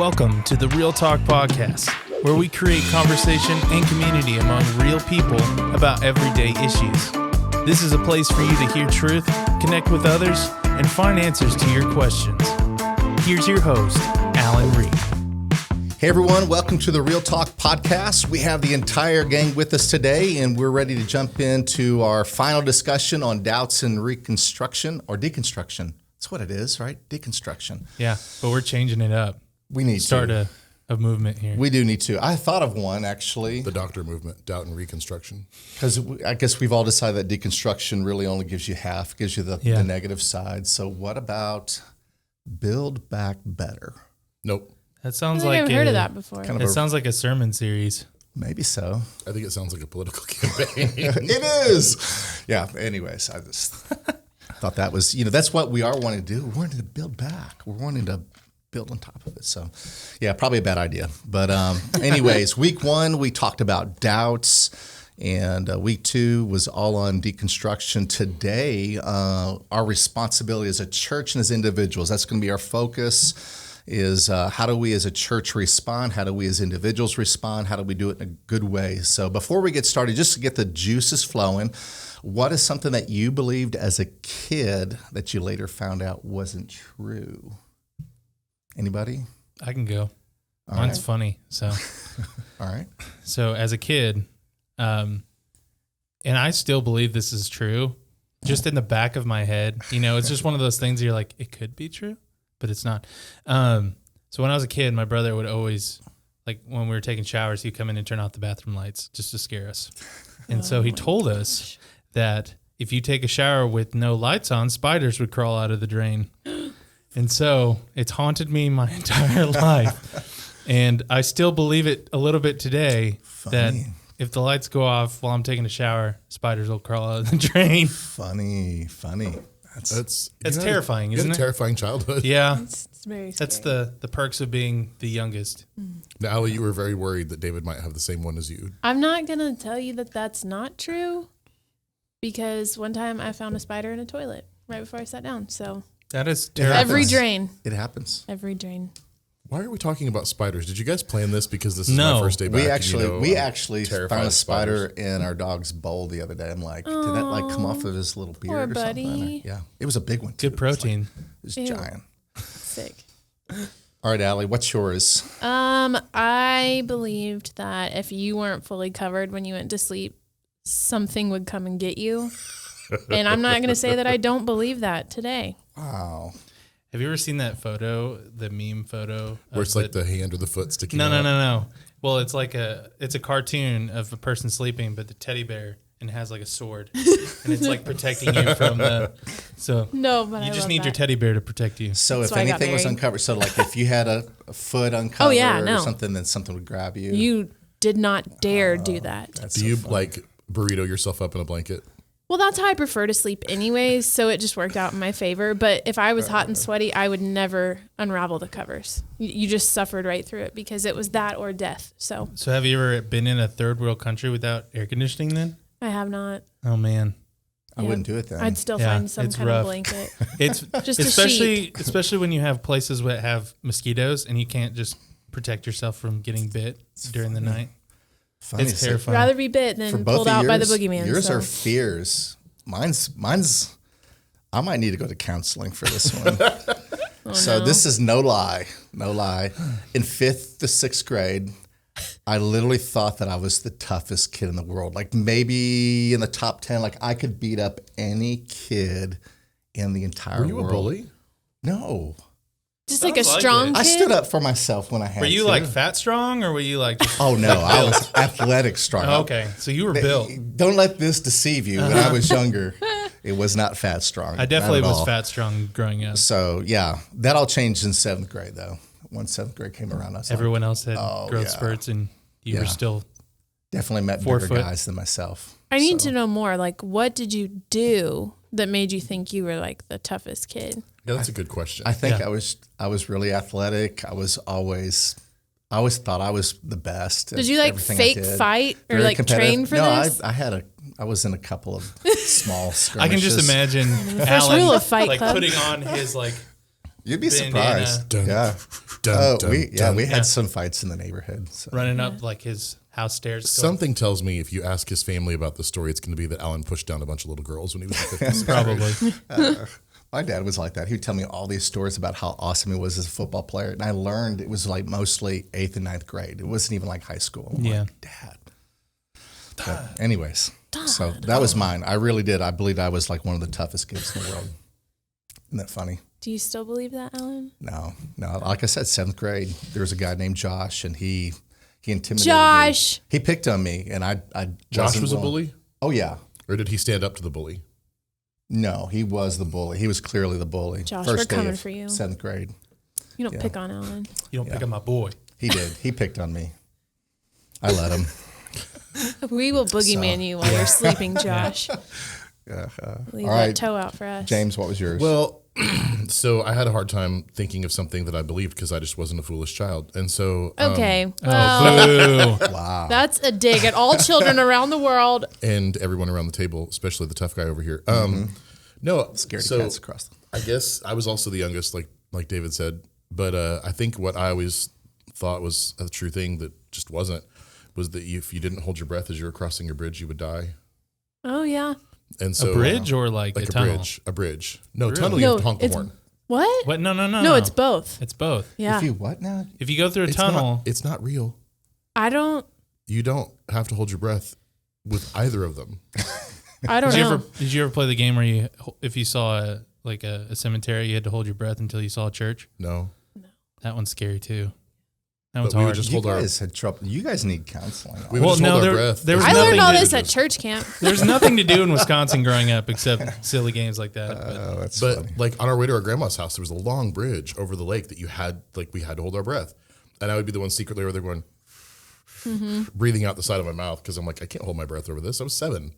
Welcome to the Real Talk Podcast, where we create conversation and community among real people about everyday issues. This is a place for you to hear truth, connect with others, and find answers to your questions. Here's your host, Alan Reed. Hey everyone, welcome to the Real Talk Podcast. We have the entire gang with us today, and we're ready to jump into our final discussion on doubts and reconstruction, or deconstruction. That's what it is, right? Deconstruction. Yeah, but we're changing it up. We need Start to. a movement here. We do need to. I thought of one, actually. The doctor movement, doubt and reconstruction. Because I guess we've all decided that deconstruction really only gives you half, gives you the negative side. So what about build back better? Nope. That sounds I like haven't heard of that before. It sounds like a sermon series. Maybe so. I think it sounds like a political campaign. It is. Yeah. Anyways, I just thought that was, that's what we are wanting to do. We're wanting to build back. We're wanting to build on top of it. So, yeah, probably a bad idea. But anyways, week one, we talked about doubts. And week two was all on deconstruction. Today, our responsibility as a church and as individuals, that's going to be our focus, is how do we as a church respond? How do we as individuals respond? How do we do it in a good way? So before we get started, just to get the juices flowing, what is something that you believed as a kid that you later found out wasn't true? Anybody? I can go. All Mine's right. funny. So, All right. so as a kid, and I still believe this is true, just in the back of my head, it's just one of those things you're like, it could be true, but it's not. So when I was a kid, my brother would always, like when we were taking showers, he'd come in and turn off the bathroom lights just to scare us. And so he told us that if you take a shower with no lights on, spiders would crawl out of the drain. And so it's haunted me my entire life. And I still believe it a little bit today that if the lights go off while I'm taking a shower, spiders will crawl out of the drain. Funny. That's terrifying, isn't it? A terrifying childhood. Yeah. It's very scary. That's the perks of being the youngest. Now, Allie, you were very worried that David might have the same one as you. I'm not going to tell you that that's not true because one time I found a spider in a toilet right before I sat down. So That is terrible. every drain. It happens. Every drain. Why are we talking about spiders? Did you guys plan this because this is No. my first day back? We actually terrified found a of spider spiders. in our dog's bowl the other day. I'm like, did that like come off of his little beard or buddy. something? Yeah, it was a big one too. Good protein. It was Ew. giant. Sick. All right, Allie, what's yours? I believed that if you weren't fully covered when you went to sleep, something would come and get you. And I'm not going to say that I don't believe that today. Wow. Have you ever seen that photo, the meme photo? Where it's like the hand or the foot sticking out. No. Well, it's like it's a cartoon of a person sleeping, but the teddy bear and it has like a sword, and it's like protecting you from the. So No, but you just need your teddy bear to protect you. So That's if why I got anything was married. uncovered, so like if you had a foot uncovered no. or something, then something would grab you. You did not dare do that. That's Do so you funny. like burrito yourself up in a blanket? Well, that's how I prefer to sleep anyways, so it just worked out in my favor. But if I was hot and sweaty, I would never unravel the covers. You just suffered right through it because it was that or death. So So have you ever been in a third world country without air conditioning then? I have not. Oh man. I wouldn't do it then. I'd still Yeah, find some it's kind rough. of blanket. It's Just a especially when you have places that have mosquitoes and you can't just protect yourself from getting bit during the night. Funny. It's So terrifying. Rather be bit for than both pulled of out yours, by the boogeyman. yours so. are fears. Mine's. I might need to go to counseling for this one. So this is no lie. In 5th to 6th grade, I literally thought that I was the toughest kid in the world. Like maybe in the top 10, like I could beat up any kid in the entire world. Were you a bully? No. Just like a Sounds like strong it. kid. I stood up for myself when I had Were you to. like fat strong or were you like just Oh no, I was athletic strong. Oh, okay. So you were built. Don't let this deceive you. When I was younger, it was not fat strong. I definitely Not at was all. fat strong growing up. So yeah, that all changed in 7th grade though. Once 7th grade came around, I was Everyone else had growth yeah. spurts and you Yeah. were still definitely met 4 bigger foot. guys than myself. I need to know more. Like, what did you do that made you think you were like the toughest kid? Yeah, that's a good question. I think Yeah. I was really athletic. I always thought I was the best. Did at you like everything I fake did. fight or Very like competitive. train for no, this? I was in a couple of small skirmishes. I can just imagine first Alan rule of Fight like Club. putting on his like You'd be bandana, surprised. Dun, Yeah. dun, dun, We dun. had some fights in the neighborhood. So. running up like his house stairs. going- Something tells me if you ask his family about the story, it's going to be that Alan pushed down a bunch of little girls when he was in fifth grade. Probably. My dad was like that. He would tell me all these stories about how awesome he was as a football player. And I learned it was like mostly 8th and 9th grade. It wasn't even like high school. I'm Yeah. like, Dad. But anyways, so that was mine. I really did. I believed I was like one of the toughest kids in the world. Isn't that funny? Do you still believe that, Alan? No. Like I said, 7th grade, there was a guy named Josh, and he intimidated Josh. me. He picked on me, and I Josh wasn't was a willing- bully? Oh, yeah. Or did he stand up to the bully? No, he was the bully. He was clearly the bully. Josh, First we're day coming of for you. 7th grade. You don't pick on Alan. You don't pick up my boy. He did. He picked on me. I let him. We will boogeyman you while you're sleeping, Josh. Leave All that right. toe out for us. James, what was yours? Well, so I had a hard time thinking of something that I believed because I just wasn't a foolish child. And so, Okay. Well, Boo. that's a dig at all children around the world. and everyone around the table, especially the tough guy over here. No, Scaredy so cats across the I guess I was also the youngest, like David said. But I think what I always thought was a true thing that just wasn't was that if you didn't hold your breath as you were crossing your bridge, you would die. Oh, yeah. And so A bridge or like a tunnel? a bridge. No, Really? tunnel. You have to No, honk the it's horn. what? What? No. No, it's both. It's both. Yeah. If you what now? If you go through a It's tunnel, Not, it's not real. I don't You don't have to hold your breath with either of them. I don't know. did you ever play the game where you, if you saw a cemetery, you had to hold your breath until you saw a church? No. That one's scary too. That one's we would hard. just You hold our. guys had trouble. You guys need counseling. We would just hold our breath. there was I learned nothing all to- this at church camp. There's nothing to do in Wisconsin growing up except silly games like that. But Oh, that's But funny. like on our way to our grandma's house, there was a long bridge over the lake that we had to hold our breath, and I would be the one secretly over there going, breathing out the side of my mouth because I'm like, I can't hold my breath over this. I was 7.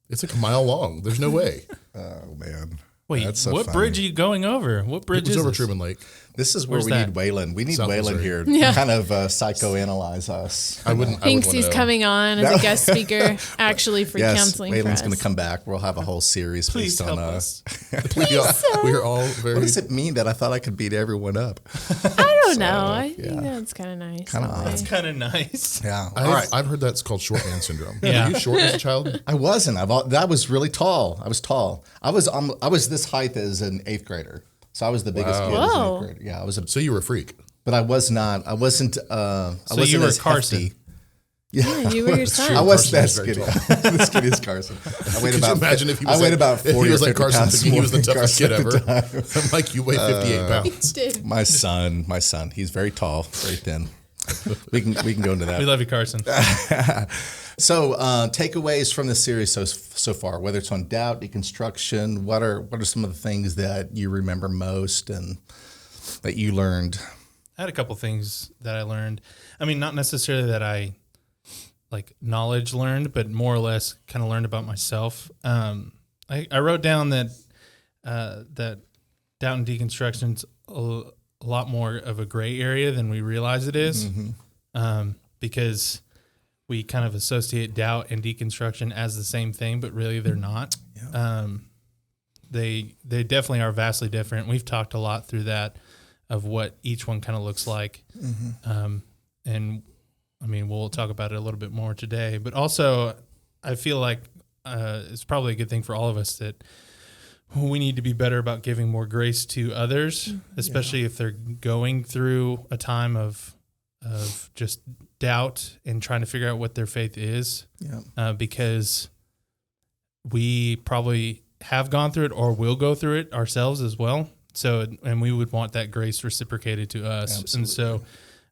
It's like a mile long. There's no way. Oh man. wait, That's so what funny. bridge are you going over? What It bridge was is over this? Truman Lake. This is where Where's we that? need Waylon. We need South Waylon Missouri. here Yeah. to kind of psychoanalyze us. I wouldn't. Pinksy's wanna- coming on as a guest speaker, actually for Yes, counseling for Waylon's us. going to come back. We'll have a whole series Please based help on us. We are all very. What does it mean that I thought I could beat everyone up? I don't know. I think that's kind of nice. Kinda in a odd. way. That's kind of nice. Yeah. All right. I've heard that's called short man syndrome. Yeah. Were you short as a child? I wasn't. I was really tall. I was tall. I was this height as an 8th grader. So I was the biggest kid as an Whoa. 8th grader. Yeah, I was a, So you were a freak. but I was not. I wasn't. I wasn't you were as Carson. hefty. Yeah, you were your son. I was that Carson is very skinny. The skinniest Carson. I weighed Could about. you imagine if he was I weighed like, about 40 if he was or like 50 Carson pounds thinking he was the more than toughest kid Carson ever? at the time. I'm like, you weigh 58 pounds. Dude. My son, he's very tall, very thin. We can go into We that. love you, Carson. So takeaways from the series so far, whether it's on doubt, deconstruction, what are some of the things that you remember most and that you learned? I had a couple things that I learned. I mean, not necessarily that I like knowledge learned, but more or less kind of learned about myself. I wrote down that that doubt and deconstruction's a lot more of a gray area than we realize it is, because we kind of associate doubt and deconstruction as the same thing, but really they're not. They definitely are vastly different. We've talked a lot through that of what each one kind of looks like. And I mean, we'll talk about it a little bit more today, but also I feel like it's probably a good thing for all of us that we need to be better about giving more grace to others, especially if they're going through a time of just doubt and trying to figure out what their faith is. Because we probably have gone through it or will go through it ourselves as well. So, and we would want that grace reciprocated to us. Absolutely. And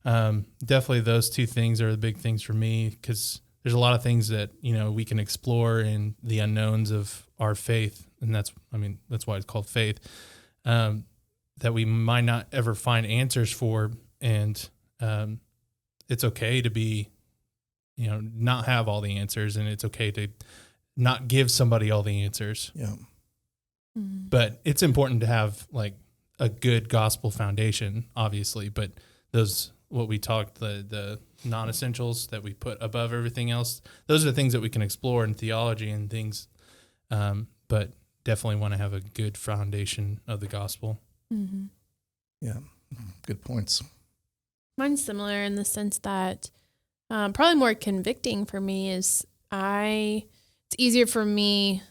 so definitely those two things are the big things for me, because there's a lot of things that, we can explore in the unknowns of our faith. And that's why it's called faith, that we might not ever find answers for. And it's okay to be, not have all the answers, and it's okay to not give somebody all the answers. Yeah. But it's important to have like a good gospel foundation, obviously. But those, what we talked, the non-essentials that we put above everything else, those are the things that we can explore in theology and things. But definitely want to have a good foundation of the gospel. Yeah, good points. Mine's similar in the sense that probably more convicting for me is it's easier for me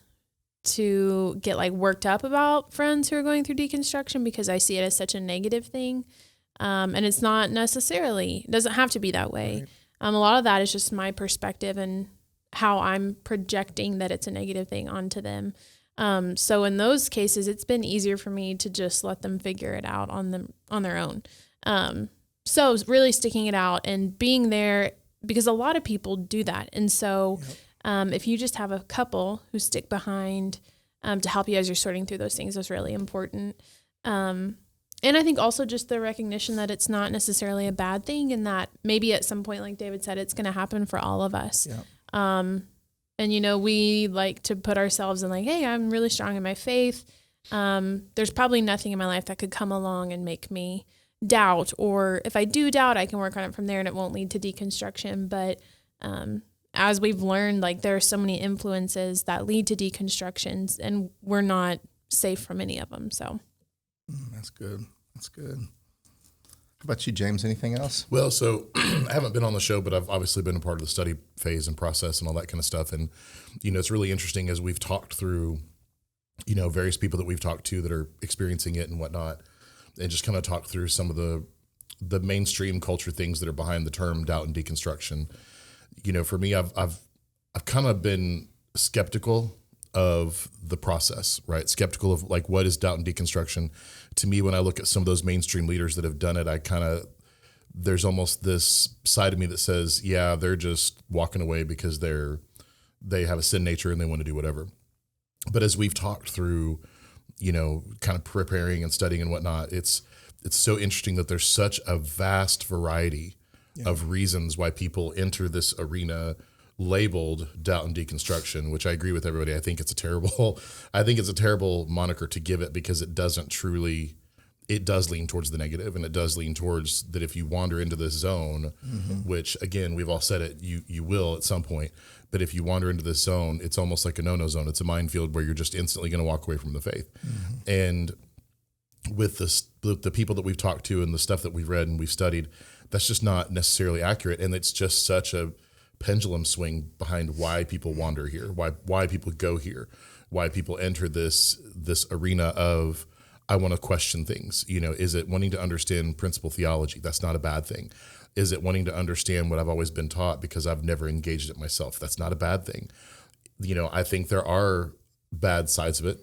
to get like worked up about friends who are going through deconstruction because I see it as such a negative thing. And it's not necessarily, it doesn't have to be that way. Right. A lot of that is just my perspective and how I'm projecting that it's a negative thing onto them. So in those cases, it's been easier for me to just let them figure it out on their own. So really sticking it out and being there, because a lot of people do that. And so if you just have a couple who stick behind to help you as you're sorting through those things is really important. And I think also just the recognition that it's not necessarily a bad thing and that maybe at some point, like David said, it's going to happen for all of us. Yeah. And, we like to put ourselves in like, hey, I'm really strong in my faith. There's probably nothing in my life that could come along and make me doubt. Or if I do doubt, I can work on it from there and it won't lead to deconstruction. But as we've learned, like there are so many influences that lead to deconstructions and we're not safe from any of them. So. That's good. That's good. How about you, James? Anything else? Well, so I haven't been on the show, but I've obviously been a part of the study phase and process and all that kind of stuff. And, it's really interesting as we've talked through, various people that we've talked to that are experiencing it and whatnot, and just kind of talk through some of the mainstream culture things that are behind the term doubt and deconstruction. For me, I've kind of been skeptical of the process, right? Skeptical of like, what is doubt and deconstruction? To me, when I look at some of those mainstream leaders that have done it, there's almost this side of me that says, yeah, they're just walking away because they have a sin nature and they want to do whatever. But as we've talked through, kind of preparing and studying and whatnot, it's so interesting that there's such a vast variety of reasons why people enter this arena labeled doubt and deconstruction, which I agree with everybody. I think it's a terrible moniker to give it because it does lean towards the negative, and it does lean towards that if you wander into this zone, which again, we've all said it, you will at some point, but if you wander into this zone, it's almost like a no-no zone. It's a minefield where you're just instantly going to walk away from the faith. And with the people that we've talked to and the stuff that we've read and we've studied, that's just not necessarily accurate. And it's just such a pendulum swing behind why people wander here, why people go here, why people enter this arena of, I want to question things. Is it wanting to understand principle theology? That's not a bad thing. Is it wanting to understand what I've always been taught because I've never engaged it myself? That's not a bad thing. I think there are bad sides of it.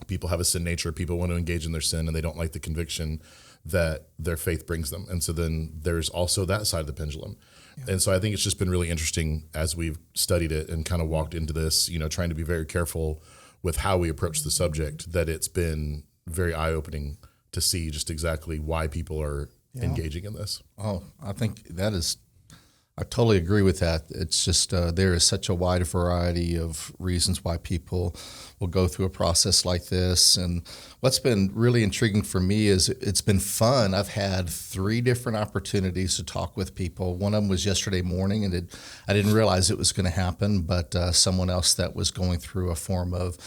People have a sin nature. People want to engage in their sin and they don't like the conviction that their faith brings them. And so then there's also that side of the pendulum. Yeah. And so I think it's just been really interesting as we've studied it and kind of walked into this, trying to be very careful with how we approach the subject, that it's been very eye-opening to see just exactly why people are engaging in this. Oh, I think I totally agree with that. It's just there is such a wide variety of reasons why people will go through a process like this. And what's been really intriguing for me is it's been fun. I've had 3 different opportunities to talk with people. One of them was yesterday morning, and I didn't realize it was going to happen, but someone else that was going through a form of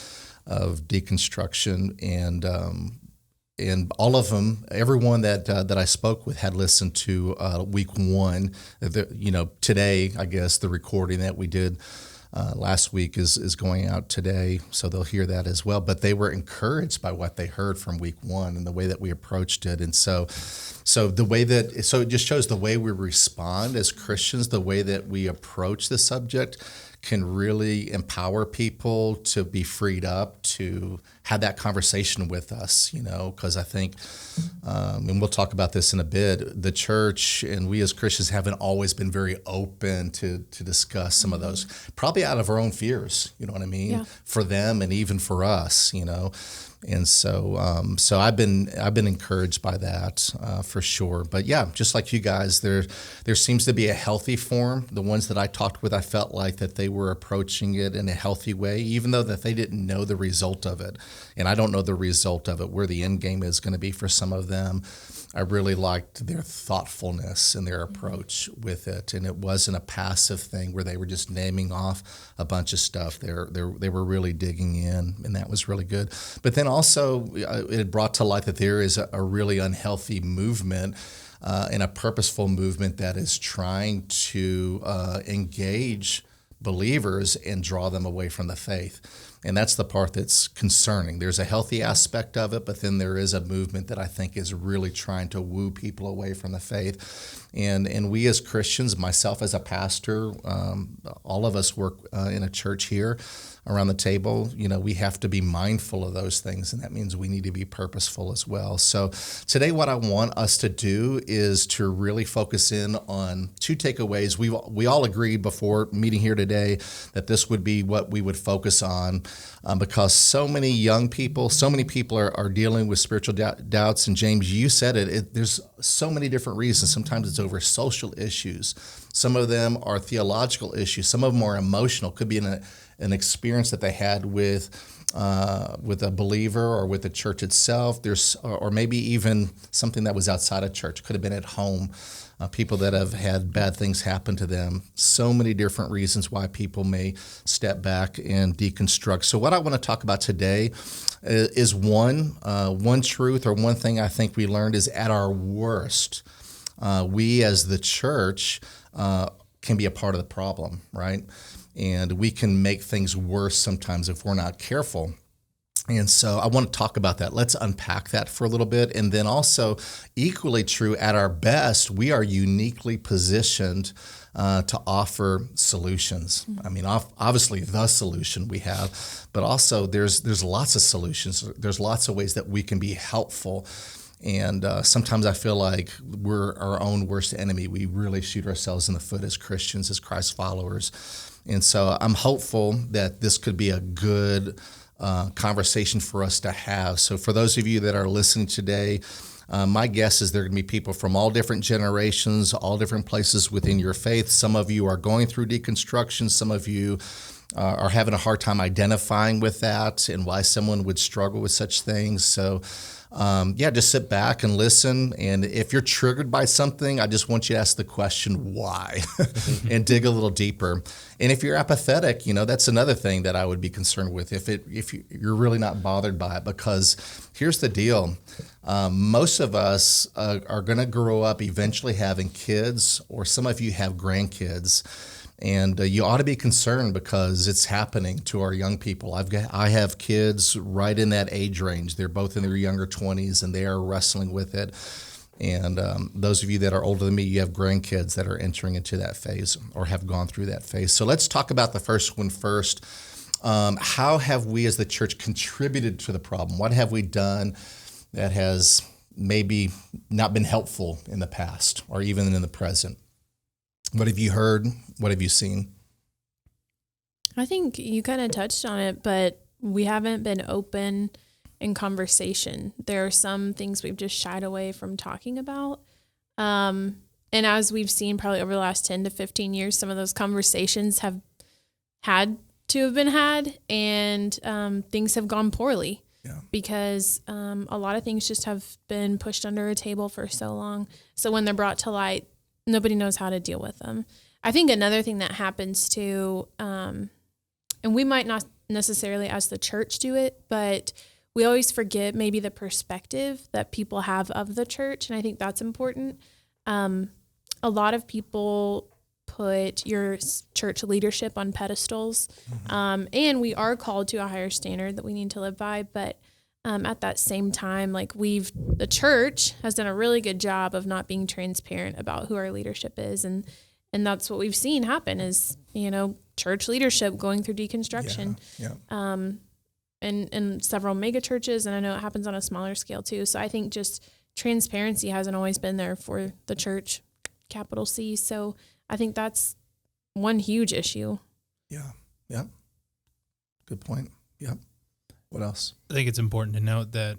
deconstruction, and all of them, everyone that I spoke with had listened to week 1. Today, I guess the recording that we did last week is going out today, so they'll hear that as well. But they were encouraged by what they heard from week 1 and the way that we approached it, and so it just shows the way we respond as Christians, the way that we approach the subject can really empower people to be freed up to have that conversation with us, because I think, and we'll talk about this in a bit, the church and we as Christians haven't always been very open to discuss some of those, probably out of our own fears, you know what I mean, for them and even for us, And so I've been encouraged by that for sure. But yeah, just like you guys, there seems to be a healthy form. The ones that I talked with, I felt like that they were approaching it in a healthy way, even though that they didn't know the result of it. And I don't know the result of it, where the end game is going to be for some of them. I really liked their thoughtfulness and their approach with it, and it wasn't a passive thing where they were just naming off a bunch of stuff. They were really digging in, and that was really good. But then also it brought to light that there is a really unhealthy movement and a purposeful movement that is trying to engage believers and draw them away from the faith. And that's the part that's concerning. There's a healthy aspect of it, but then there is a movement that I think is really trying to woo people away from the faith. And we as Christians, myself as a pastor, all of us work in a church here around the table. We have to be mindful of those things, and that means we need to be purposeful as well. So today what I want us to do is to really focus in on two takeaways. We all agreed before meeting here today that this would be what we would focus on because so many young people, so many people are dealing with spiritual doubts. And James, you said it, there's so many different reasons. Sometimes it's over social issues. Some of them are theological issues. Some of them are emotional. Could be an experience that they had with a believer or with the church itself. Or maybe even something that was outside of church. Could have been at home. People that have had bad things happen to them. So many different reasons why people may step back and deconstruct. So what I want to talk about today is one truth or one thing I think we learned is at our worst, we as the church can be a part of the problem, right? And we can make things worse sometimes if we're not careful. And so I want to talk about that. Let's unpack that for a little bit. And then also, equally true, at our best, we are uniquely positioned to offer solutions. I mean, obviously the solution we have, but also there's lots of solutions. There's lots of ways that we can be helpful. And sometimes I feel like we're our own worst enemy. We really shoot ourselves in the foot as Christians, as Christ followers. And so I'm hopeful that this could be a good conversation for us to have. So for those of you that are listening today, my guess is there are going to be people from all different generations, all different places within your faith. Some of you are going through deconstruction. Some of you are having a hard time identifying with that and why someone would struggle with such things. So just sit back and listen. And if you're triggered by something, I just want you to ask the question, why? And dig a little deeper. And if you're apathetic, that's another thing that I would be concerned with if you're really not bothered by it. Because here's the deal. Most of us are going to grow up eventually having kids, or some of you have grandkids. And you ought to be concerned because it's happening to our young people. I have kids right in that age range. They're both in their younger 20s, and they are wrestling with it. And those of you that are older than me, you have grandkids that are entering into that phase or have gone through that phase. So let's talk about the first one first. How have we as the church contributed to the problem? What have we done that has maybe not been helpful in the past or even in the present? What have you heard? What have you seen? I think you kind of touched on it, but we haven't been open in conversation. There are some things we've just shied away from talking about. And as we've seen probably over the last 10 to 15 years, some of those conversations have had to have been had, and things have gone poorly because a lot of things just have been pushed under a table for so long. So when they're brought to light, nobody knows how to deal with them. I think another thing that happens too, and we might not necessarily as the church do it, but we always forget maybe the perspective that people have of the church. And I think that's important. A lot of people put your church leadership on pedestals. And we are called to a higher standard that we need to live by. But at that same time, the church has done a really good job of not being transparent about who our leadership is. And that's what we've seen happen is, church leadership going through deconstruction. In several mega churches. And I know it happens on a smaller scale too. So I think just transparency hasn't always been there for the church, capital C. So I think that's one huge issue. Yeah. Good point. Yeah. What else? I think it's important to note that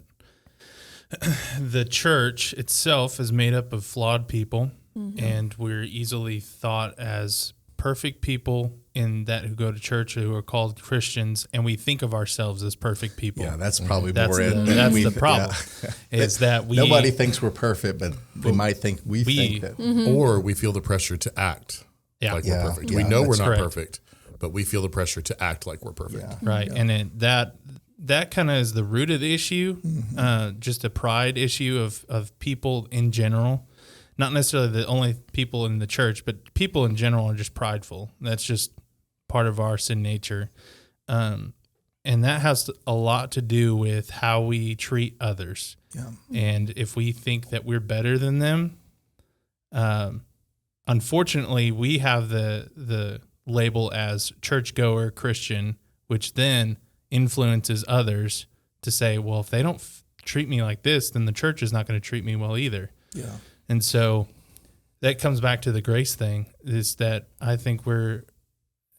the church itself is made up of flawed people, and we're easily thought as perfect people in that who go to church or who are called Christians, and we think of ourselves as perfect people. Yeah, that's probably that's more the, it. that's the problem. Is that we nobody thinks we're perfect, but they might think we think that, or we feel the pressure to act like we're perfect. We know we're not perfect, but we feel the pressure to act like we're perfect. Right, and that kind of is the root of the issue, just a pride issue of people in general. Not necessarily the only people in the church, but people in general are just prideful. That's just part of our sin nature. And that has a lot to do with how we treat others. Yeah. And if we think that we're better than them, unfortunately, we have the label as churchgoer Christian, which then influences others to say, well, if they don't treat me like this, then the church is not going to treat me well either. Yeah. And so that comes back to the grace thing, is that I think and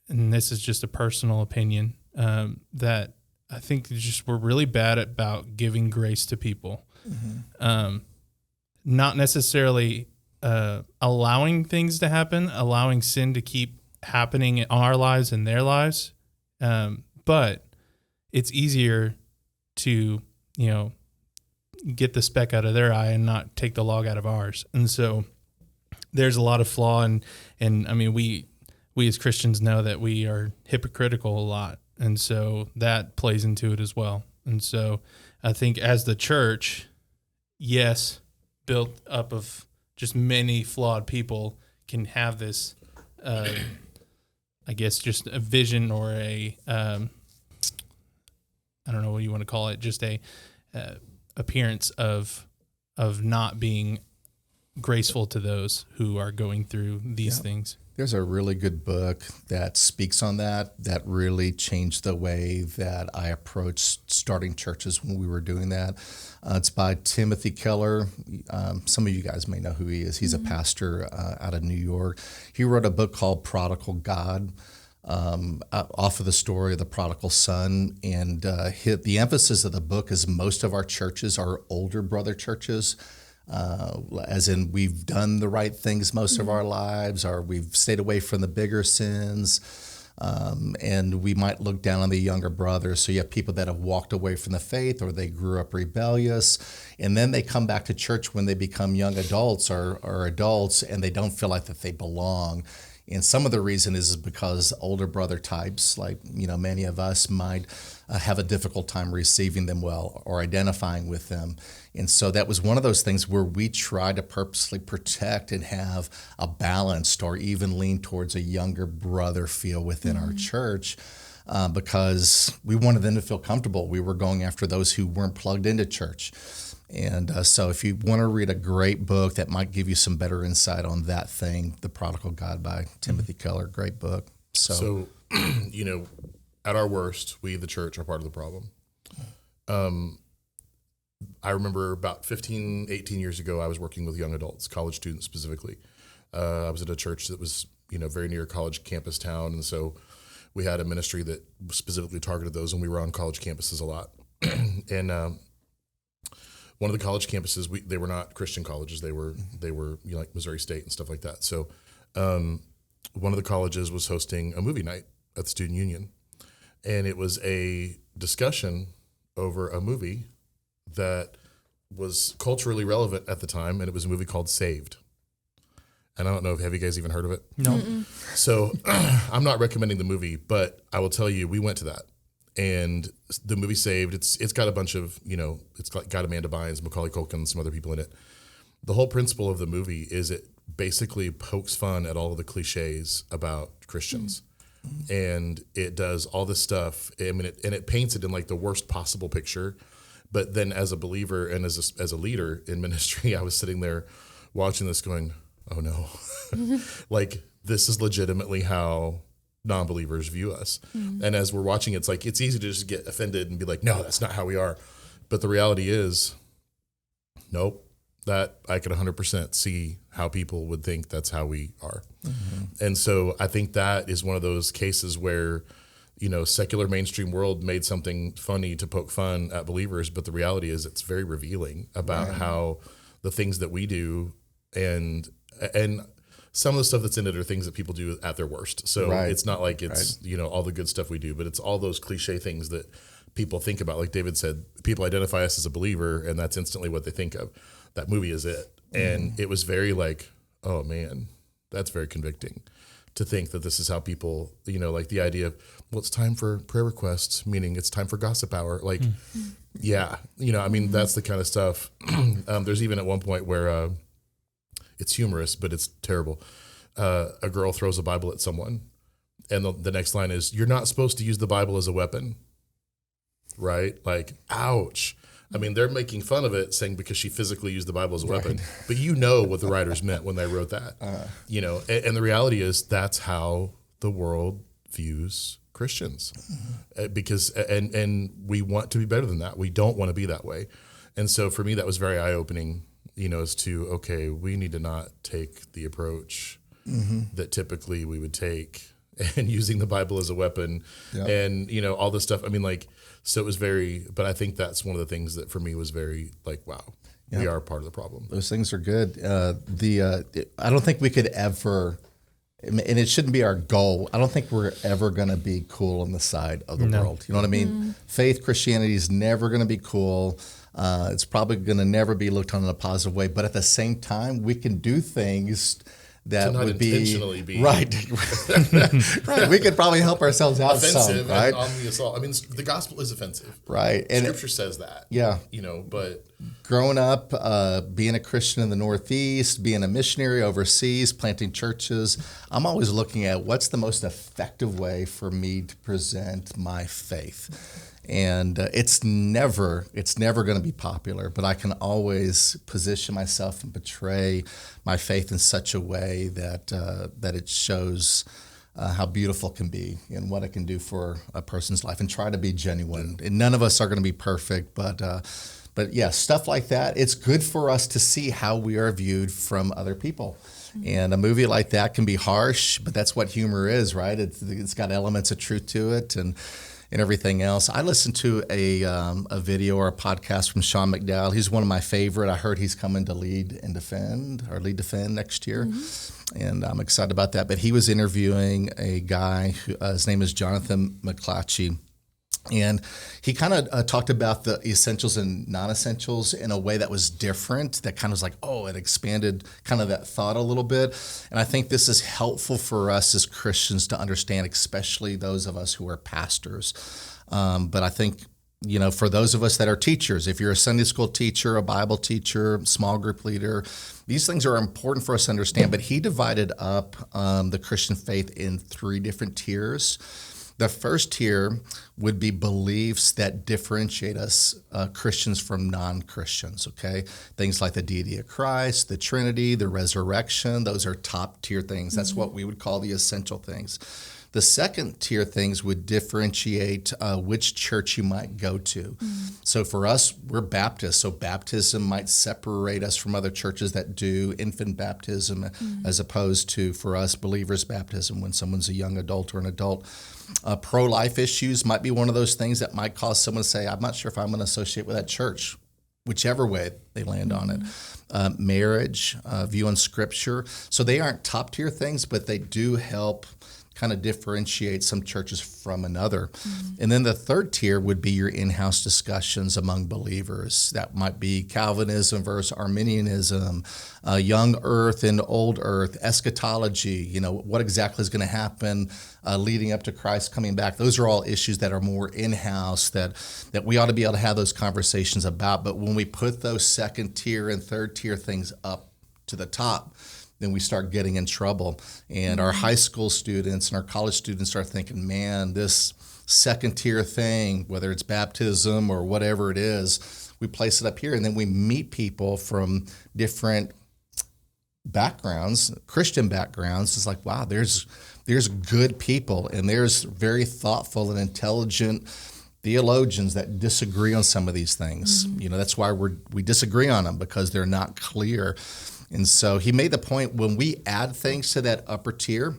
this is just a personal opinion, that I think we're really bad about giving grace to people. Not necessarily allowing things to happen, allowing sin to keep happening in our lives and their lives. But it's easier to, get the speck out of their eye and not take the log out of ours. And so there's a lot of flaw. And I mean, we as Christians know that we are hypocritical a lot. And so that plays into it as well. And so I think as the church, yes, built up of just many flawed people, can have this, I guess, just a vision or I don't know what you want to call it, just a appearance of not being graceful to those who are going through these things. There's a really good book that speaks on that really changed the way that I approached starting churches when we were doing that. It's by Timothy Keller. Some of you guys may know who he is. He's a pastor out of New York. He wrote a book called Prodigal God, off of the story of the prodigal son. And the emphasis of the book is most of our churches are older brother churches. As in we've done the right things most of our lives, or we've stayed away from the bigger sins, and we might look down on the younger brothers. So you have people that have walked away from the faith, or they grew up rebellious, and then they come back to church when they become young adults or adults, and they don't feel like that they belong. And some of the reason is because older brother types, like many of us, might have a difficult time receiving them well or identifying with them. And so that was one of those things where we try to purposely protect and have a balanced or even lean towards a younger brother feel within our church, because we wanted them to feel comfortable. We were going after those who weren't plugged into church. And so if you want to read a great book that might give you some better insight on that thing, The Prodigal God by Timothy Keller, great book. So at our worst, we, the church, are part of the problem. I remember about 15, 18 years ago, I was working with young adults, college students specifically. I was at a church that was, very near a college campus town. And so we had a ministry that specifically targeted those, and we were on college campuses a lot. And one of the college campuses, they were not Christian colleges. They were like Missouri State and stuff like that. So one of the colleges was hosting a movie night at the student union. And it was a discussion over a movie that was culturally relevant at the time, and it was a movie called Saved. And I don't know, have you guys even heard of it? No. Mm-mm. So I'm not recommending the movie, but I will tell you, we went to that. And the movie Saved, it's got a bunch of, it's got Amanda Bynes, Macaulay Culkin, and some other people in it. The whole principle of the movie is it basically pokes fun at all of the cliches about Christians. And it does all this stuff. I mean, it paints it in like the worst possible picture. But then as a believer and as a leader in ministry, I was sitting there watching this going, oh no, like this is legitimately how non-believers view us. And as we're watching, it's like, it's easy to just get offended and be like, no, that's not how we are. But the reality is, nope, that I could 100% see how people would think that's how we are. And so I think that is one of those cases where, secular mainstream world made something funny to poke fun at believers. But the reality is it's very revealing about how the things that we do and some of the stuff that's in it are things that people do at their worst. So it's not like it's, all the good stuff we do, but it's all those cliche things that people think about. Like David said, people identify us as a believer, and that's instantly what they think of. That movie is it. And it was very like, oh man, that's very convicting. to think that this is how people, like the idea of, well, it's time for prayer requests, meaning it's time for gossip hour. Like, yeah, that's the kind of stuff. There's even at one point where it's humorous, but it's terrible. A girl throws a Bible at someone, and the next line is, "You're not supposed to use the Bible as a weapon." Right? Like, ouch. I mean, they're making fun of it, saying because she physically used the Bible as a weapon, but what the writers meant when they wrote that. And the reality is that's how the world views Christians, because we want to be better than that. We don't want to be that way. And so for me, that was very eye-opening, as to, okay, we need to not take the approach that typically we would take, and using the Bible as a weapon, and all this stuff. I mean, like, so it was but I think that's one of the things that for me was very like, wow, we are part of the problem. Those things are good. I don't think we could ever, and it shouldn't be our goal. I don't think we're ever going to be cool on the side of the world. You know what I mean? Faith, Christianity is never going to be cool. It's probably going to never be looked on in a positive way. But at the same time, we can do things that would intentionally be right. Right. We could probably help ourselves out offensive, some, right? On the assault. I mean, the gospel is offensive, right? And Scripture says that. Yeah. But growing up, being a Christian in the Northeast, being a missionary overseas, planting churches, I'm always looking at what's the most effective way for me to present my faith. And it's never going to be popular, but I can always position myself and portray my faith in such a way that it shows how beautiful it can be and what it can do for a person's life, and try to be genuine. And none of us are going to be perfect, but yeah, stuff like that. It's good for us to see how we are viewed from other people. And a movie like that can be harsh, but that's what humor is, right? It's got elements of truth to it, and everything else. I listened to a video or a podcast from Sean McDowell. He's one of my favorite. I heard he's coming to Lead Defend next year, and I'm excited about that. But he was interviewing a guy who, his name is Jonathan McClatchy, and he kind of talked about the essentials and non-essentials in a way that was different, that kind of was like, it expanded kind of that thought a little bit. And I think this is helpful for us as Christians to understand, especially those of us who are pastors. But I think, for those of us that are teachers, if you're a Sunday school teacher, a Bible teacher, small group leader, these things are important for us to understand. But he divided up the Christian faith in 3 different tiers. The first tier would be beliefs that differentiate us, Christians, from non-Christians, okay? Things like the deity of Christ, the Trinity, the resurrection, those are top tier things. That's what we would call the essential things. The second tier things would differentiate which church you might go to. So for us, we're Baptists, so baptism might separate us from other churches that do infant baptism, as opposed to, for us, believers' baptism when someone's a young adult or an adult. Pro-life issues might be one of those things that might cause someone to say, I'm not sure if I'm going to associate with that church, whichever way they land on it. Marriage, view on Scripture. So they aren't top-tier things, but they do help kind of differentiate some churches from another. And then the third tier would be your in-house discussions among believers. That might be Calvinism versus Arminianism, young earth and old earth, eschatology, what exactly is going to happen leading up to Christ coming back. Those are all issues that are more in-house that we ought to be able to have those conversations about. But when we put those second tier and third tier things up to the top, then we start getting in trouble. And our high school students and our college students start thinking, man, this second tier thing, whether it's baptism or whatever it is, we place it up here. And then we meet people from different backgrounds, Christian backgrounds. It's like, wow, there's good people, and there's very thoughtful and intelligent theologians that disagree on some of these things. That's why we disagree on them, because they're not clear. And so he made the point, when we add things to that upper tier,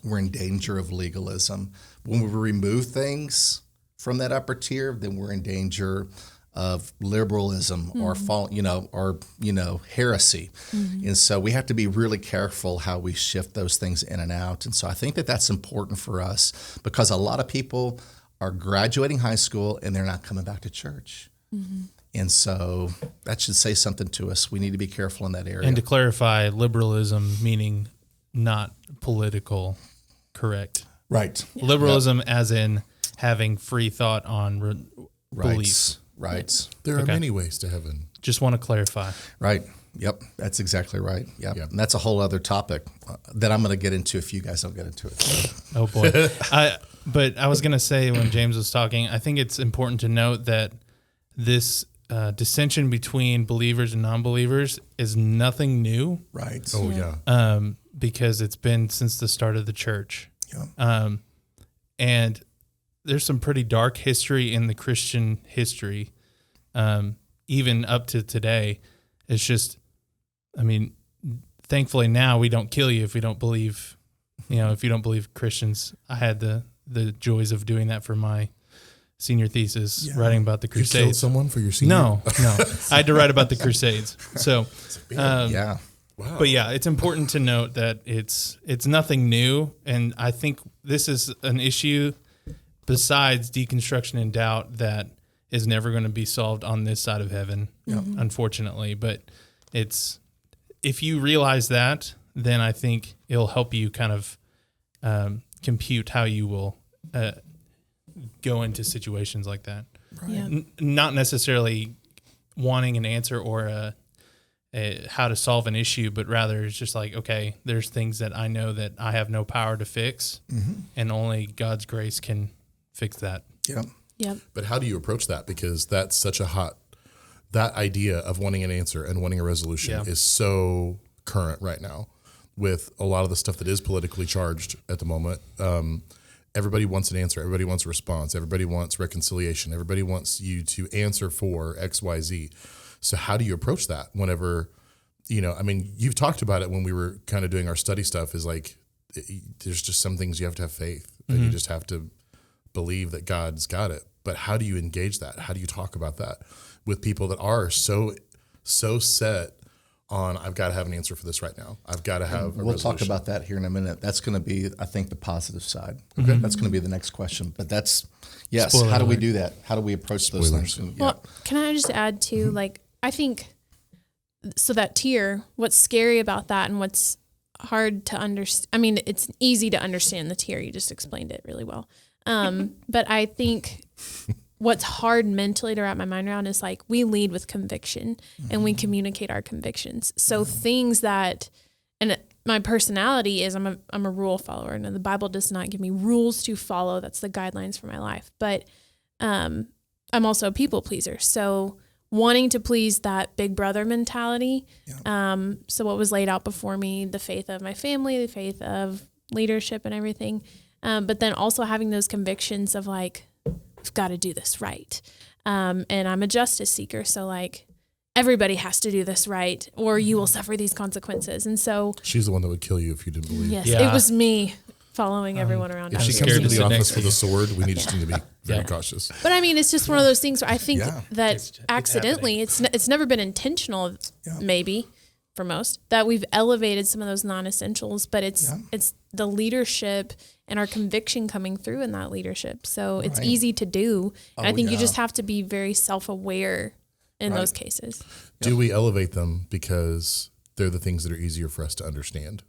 we're in danger of legalism. When we remove things from that upper tier, then we're in danger of liberalism or heresy. And so we have to be really careful how we shift those things in and out. And so I think that that's important for us, because a lot of people are graduating high school and they're not coming back to church. And so that should say something to us. We need to be careful in that area. And to clarify, liberalism meaning not political correct. Right. Liberalism as in having free thought on beliefs. Right. There are Okay. many ways to heaven. Just want to clarify. Right. Yep. That's exactly right. Yep. Yep. And that's a whole other topic that I'm going to get into if you guys don't get into it. Oh boy. But I was going to say when James was talking, I think it's important to note that this dissension between believers and non-believers is nothing new, Right. Oh, yeah. because it's been since the start of the church. Yeah. And there's some pretty dark history in the Christian history, even up to today. It's just, I mean, thankfully now we don't kill you if we don't believe, if you don't believe Christians. I had the joys of doing that for my senior thesis, writing about the You killed Crusades. someone for your senior? No. I had to write about the Crusades. So, Yeah. Wow. but yeah, it's important to note that it's nothing new, and I think this is an issue besides deconstruction and doubt that is never going to be solved on this side of heaven, unfortunately. But if you realize that, then I think it'll help you kind of compute how you will go into situations like that. Yeah. Not necessarily wanting an answer or how to solve an issue, but rather it's just like, okay, there's things that I know that I have no power to fix, and only God's grace can fix that. Yeah. Yep. But how do you approach that? Because that's such that idea of wanting an answer and wanting a resolution is so current right now with a lot of the stuff that is politically charged at the moment. Everybody wants an answer. Everybody wants a response. Everybody wants reconciliation. Everybody wants you to answer for X, Y, Z. So how do you approach that whenever, you've talked about it when we were kind of doing our study stuff is like, there's just some things you have to have faith that you just have to believe that God's got it. But how do you engage that? How do you talk about that with people that are so set on, I've got to have an answer for this right now. I've got to have a We'll resolution. talk about that here in a minute. That's going to be, I think, the positive side. Okay. That's going to be the next question. But that's, yes, Spoiler how do we alert. do that? How do we approach those Spoilers. things? And, Well, can I just add to I think so that tier, what's scary about that and what's hard to understand. I mean, it's easy to understand the tier. You just explained it really well. But I think what's hard mentally to wrap my mind around is like we lead with conviction and we communicate our convictions. So things that, and my personality is I'm a rule follower, and the Bible does not give me rules to follow. That's the guidelines for my life. But I'm also a people pleaser. So wanting to please that big brother mentality. So what was laid out before me, the faith of my family, the faith of leadership and everything. But then also having those convictions of like, we've got to do this right. And I'm a justice seeker. So like everybody has to do this right or you will suffer these consequences. And so She's the one that would kill you if you didn't believe. yes, Yeah. it was me following everyone around. If I'm she us. comes scared into to the sit office next with to a sword, we need to be very Yeah. cautious. But I mean, it's just one of those things where I think Yeah. that accidentally, it's never been intentional, maybe for most, that we've elevated some of those non-essentials, but it's the leadership and our conviction coming through in that leadership. So it's easy to do. And I think you just have to be very self-aware in those cases. Do we elevate them because they're the things that are easier for us to understand?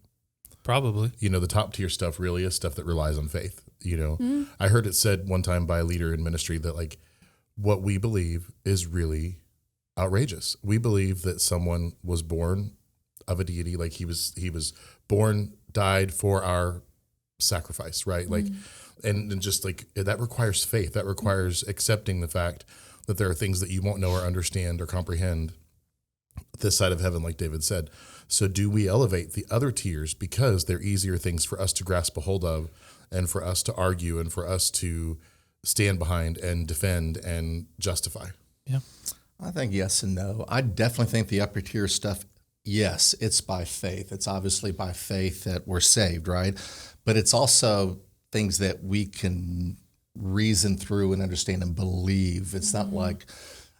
Probably. The top tier stuff really is stuff that relies on faith. I heard it said one time by a leader in ministry that like what we believe is really outrageous. We believe that someone was born of a deity, like he was born, died for our sacrifice, right? Like, and just like that requires faith. That requires accepting the fact that there are things that you won't know or understand or comprehend this side of heaven, like David said. So do we elevate the other tiers because they're easier things for us to grasp a hold of and for us to argue and for us to stand behind and defend and justify? Yeah. I think yes and no. I definitely think the upper tier stuff, yes, it's by faith. It's obviously by faith that we're saved, right? But it's also things that we can reason through and understand and believe. It's not like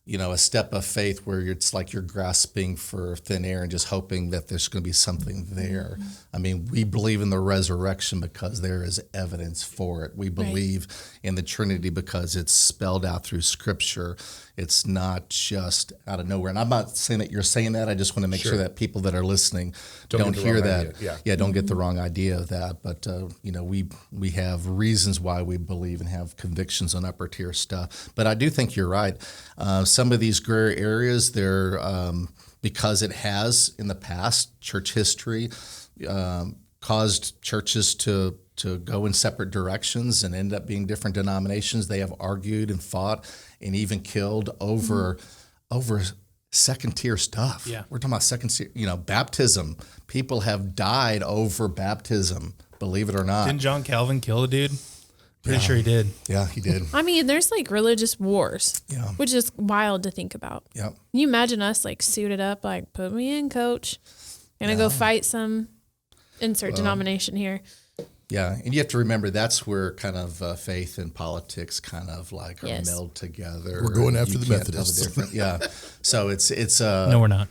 a step of faith where it's like you're grasping for thin air and just hoping that there's going to be something there. I mean, we believe in the resurrection because there is evidence for it. We believe in the Trinity because it's spelled out through Scripture. It's not just out of nowhere. And I'm not saying that you're saying that. I just want to make sure that people that are listening don't hear that. Don't get the wrong idea of that. But, we have reasons why we believe and have convictions on upper tier stuff. But I do think you're right. Some of these gray areas, they're because it has in the past, church history caused churches to go in separate directions and end up being different denominations. They have argued and fought and even killed over second tier stuff. Yeah. We're talking about second tier, baptism. People have died over baptism, believe it or not. Didn't John Calvin kill a dude? Pretty sure he did. Yeah, he did. I mean, there's like religious wars, Yeah. which is wild to think about. Yeah. Can you imagine us like suited up, like, put me in, coach. Gonna go fight some insert denomination here. Yeah, and you have to remember that's where kind of faith and politics kind of like are Yes. melded together. We're going after You the can't tell Methodists. difference. Yeah, so it's No, we're not.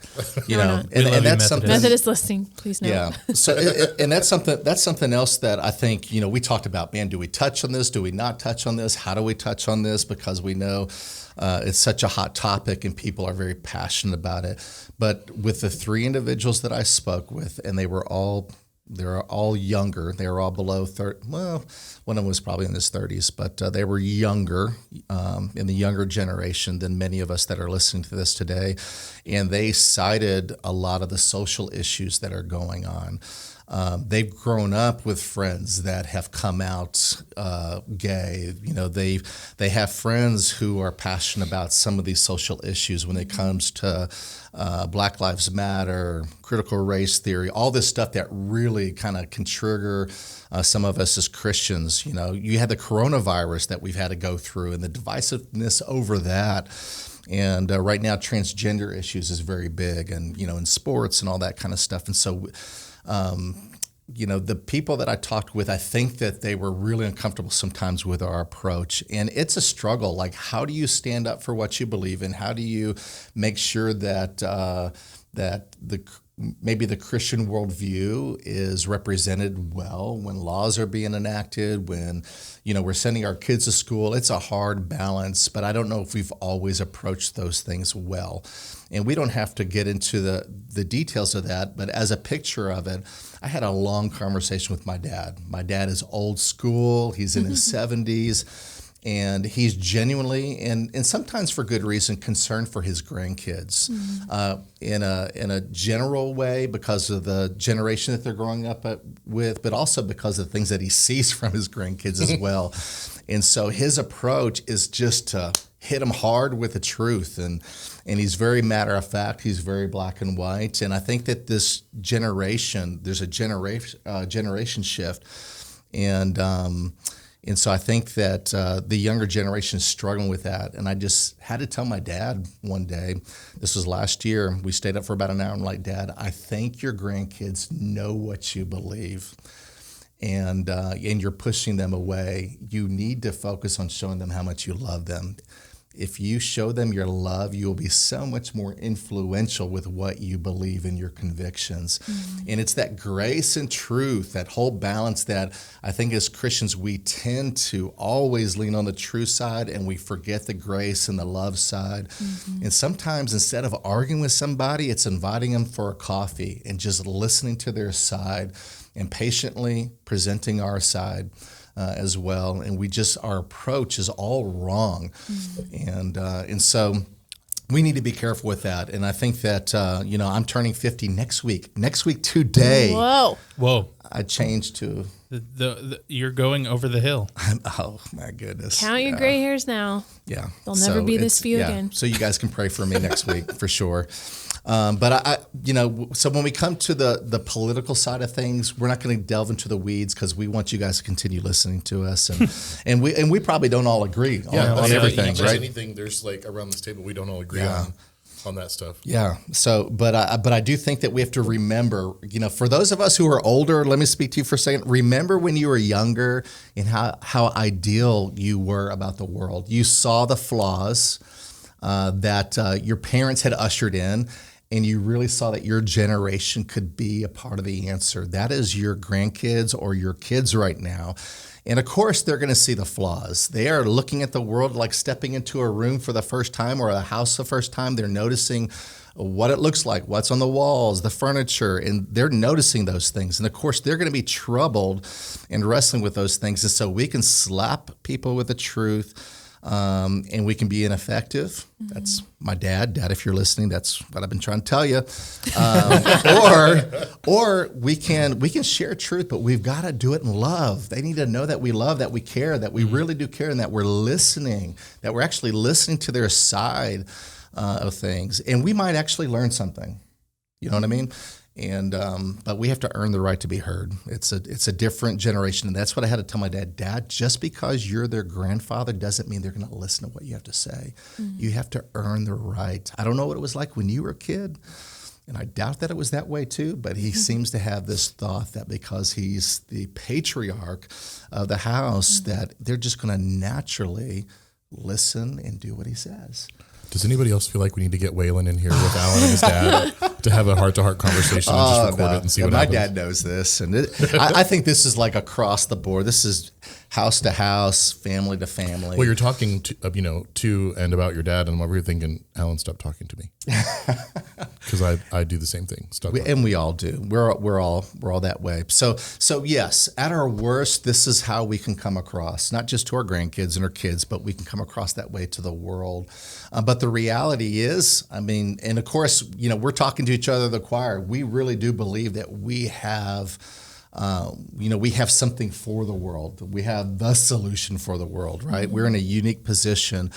you we're know, not. We love you, and that's something. Methodists. Methodist listening, please no. Yeah, so and that's something else that I think we talked about. Man, do we touch on this? Do we not touch on this? How do we touch on this? Because we know it's such a hot topic and people are very passionate about it. But with the three individuals that I spoke with, and they're all younger. They were all below 30. Well, one of them was probably in his 30s, but they were younger, in the younger generation than many of us that are listening to this today. And they cited a lot of the social issues that are going on. They've grown up with friends that have come out gay. They have friends who are passionate about some of these social issues when it comes to Black Lives Matter, critical race theory, all this stuff that really kind of can trigger some of us as Christians. You had the coronavirus that we've had to go through and the divisiveness over that. And right now, transgender issues is very big, and in sports and all that kind of stuff. And so, the people that I talked with, I think that they were really uncomfortable sometimes with our approach. And it's a struggle. Like, how do you stand up for what you believe in? How do you make sure that maybe the Christian worldview is represented well when laws are being enacted, when we're sending our kids to school? It's a hard balance, but I don't know if we've always approached those things well. And we don't have to get into the details of that, but as a picture of it, I had a long conversation with my dad. My dad is old school. He's in his 70s. And he's genuinely, and sometimes for good reason, concerned for his grandkids in a general way because of the generation that they're growing up with, but also because of the things that he sees from his grandkids as well. And so his approach is just to hit them hard with the truth. And he's very matter of fact. He's very black and white. And I think that this generation, there's a generation shift. And so I think that the younger generation is struggling with that. And I just had to tell my dad one day, this was last year, we stayed up for about an hour. I'm like, Dad, I think your grandkids know what you believe. And you're pushing them away. You need to focus on showing them how much you love them. If you show them your love, you will be so much more influential with what you believe in your convictions. Mm-hmm. And it's that grace and truth, that whole balance that I think as Christians, we tend to always lean on the true side and we forget the grace and the love side. Mm-hmm. And sometimes instead of arguing with somebody, it's inviting them for a coffee and just listening to their side and patiently presenting our side. As well, and our approach is all wrong, and so we need to be careful with that. And I think that I'm turning 50 next week. Next week today. Whoa! I changed to you're going over the hill. Oh my goodness! Count your gray hairs now. Yeah, they'll never be this few again. So you guys can pray for me next week for sure. But so when we come to the political side of things, we're not going to delve into the weeds because we want you guys to continue listening to us, and we probably don't all agree on everything, If there's right? anything, there's like around this table we don't all agree on that stuff. Yeah. So, but I do think that we have to remember, for those of us who are older, let me speak to you for a second. Remember when you were younger and how ideal you were about the world. You saw the flaws. that your parents had ushered in, and you really saw that your generation could be a part of the answer. That is your grandkids or your kids right now. And of course, they're going to see the flaws. They are looking at the world like stepping into a room for the first time or a house the first time. They're noticing what it looks like, what's on the walls, the furniture, and they're noticing those things. And of course, they're going to be troubled and wrestling with those things. And so we can slap people with the truth, and we can be ineffective. Mm-hmm. That's my dad, if you're listening, that's what I've been trying to tell you. Or we can share truth, but we've got to do it in love. They need to know that we love, that we care, that we really do care, and that we're listening, that we're actually listening to their side of things. And we might actually learn something. You know what I mean? And but we have to earn the right to be heard. It's a different generation, and that's what I had to tell my dad. Dad, just because you're their grandfather doesn't mean they're going to listen to what you have to say. Mm-hmm. You have to earn the right. I don't know what it was like when you were a kid, and I doubt that it was that way too. But he seems to have this thought that because he's the patriarch of the house, that they're just going to naturally listen and do what he says. Does anybody else feel like we need to get Waylon in here with Alan and his dad to have a heart-to-heart conversation and just record it and see what happens? My dad knows this, and I think this is like across the board. This is house to house, family to family. Well, you're talking to and about your dad, and I'm over here thinking, Alan, stop talking to me, because I do the same thing. We all do. We're all that way. So yes, at our worst, this is how we can come across, not just to our grandkids and our kids, but we can come across that way to the world. But the reality is, and of course, we're talking to each other, the choir. We really do believe that we have. We have something for the world. We have the solution for the world, right? Mm-hmm. We're in a unique position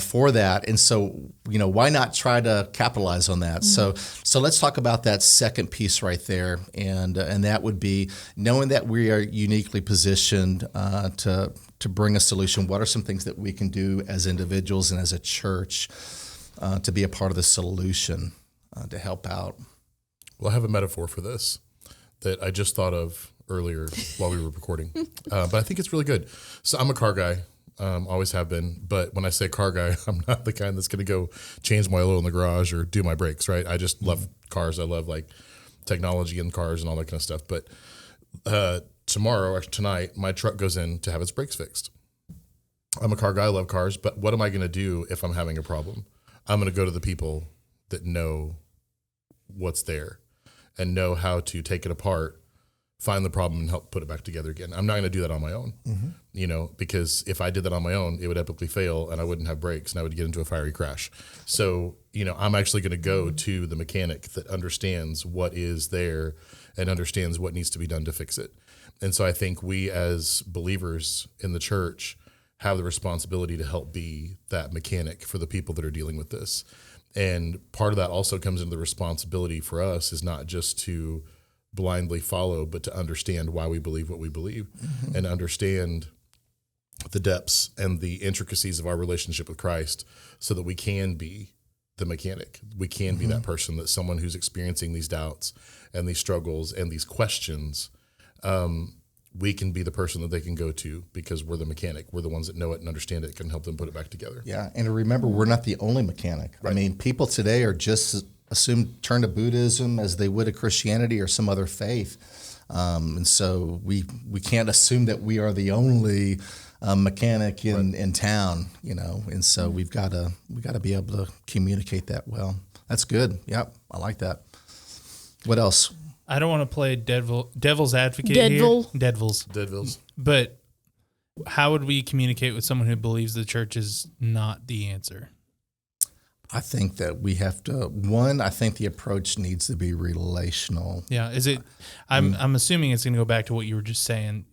for that. And so, why not try to capitalize on that? Mm-hmm. So let's talk about that second piece right there. And that would be knowing that we are uniquely positioned to bring a solution. What are some things that we can do as individuals and as a church to be a part of the solution to help out? Well, I have a metaphor for this that I just thought of earlier while we were recording, but I think it's really good. So I'm a car guy, always have been, but when I say car guy, I'm not the kind that's going to go change my oil in the garage or do my brakes, right? I just love cars. I love like technology in cars and all that kind of stuff. But tonight, my truck goes in to have its brakes fixed. I'm a car guy, I love cars, but what am I going to do if I'm having a problem? I'm going to go to the people that know what's there and know how to take it apart, find the problem, and help put it back together again. I'm not going to do that on my own, because if I did that on my own, it would epically fail, and I wouldn't have brakes, and I would get into a fiery crash. So, I'm actually going to go to the mechanic that understands what is there and understands what needs to be done to fix it. And so I think we as believers in the church have the responsibility to help be that mechanic for the people that are dealing with this. And part of that also comes into the responsibility for us is not just to blindly follow, but to understand why we believe what we believe and understand the depths and the intricacies of our relationship with Christ so that we can be the mechanic. We can be that person, that someone who's experiencing these doubts and these struggles and these questions, we can be the person that they can go to because we're the mechanic. We're the ones that know it and understand it, can help them put it back together. Yeah, and remember, we're not the only mechanic. Right. People today are just turn to Buddhism as they would to Christianity or some other faith. And so we can't assume that we are the only mechanic in town, and so we've got to be able to communicate that well. That's good. Yep, I like that. What else? I don't want to play devil's advocate here. Devil's. But how would we communicate with someone who believes the church is not the answer? I think that we have to. I think the approach needs to be relational. Yeah, is it? I'm assuming it's going to go back to what you were just saying.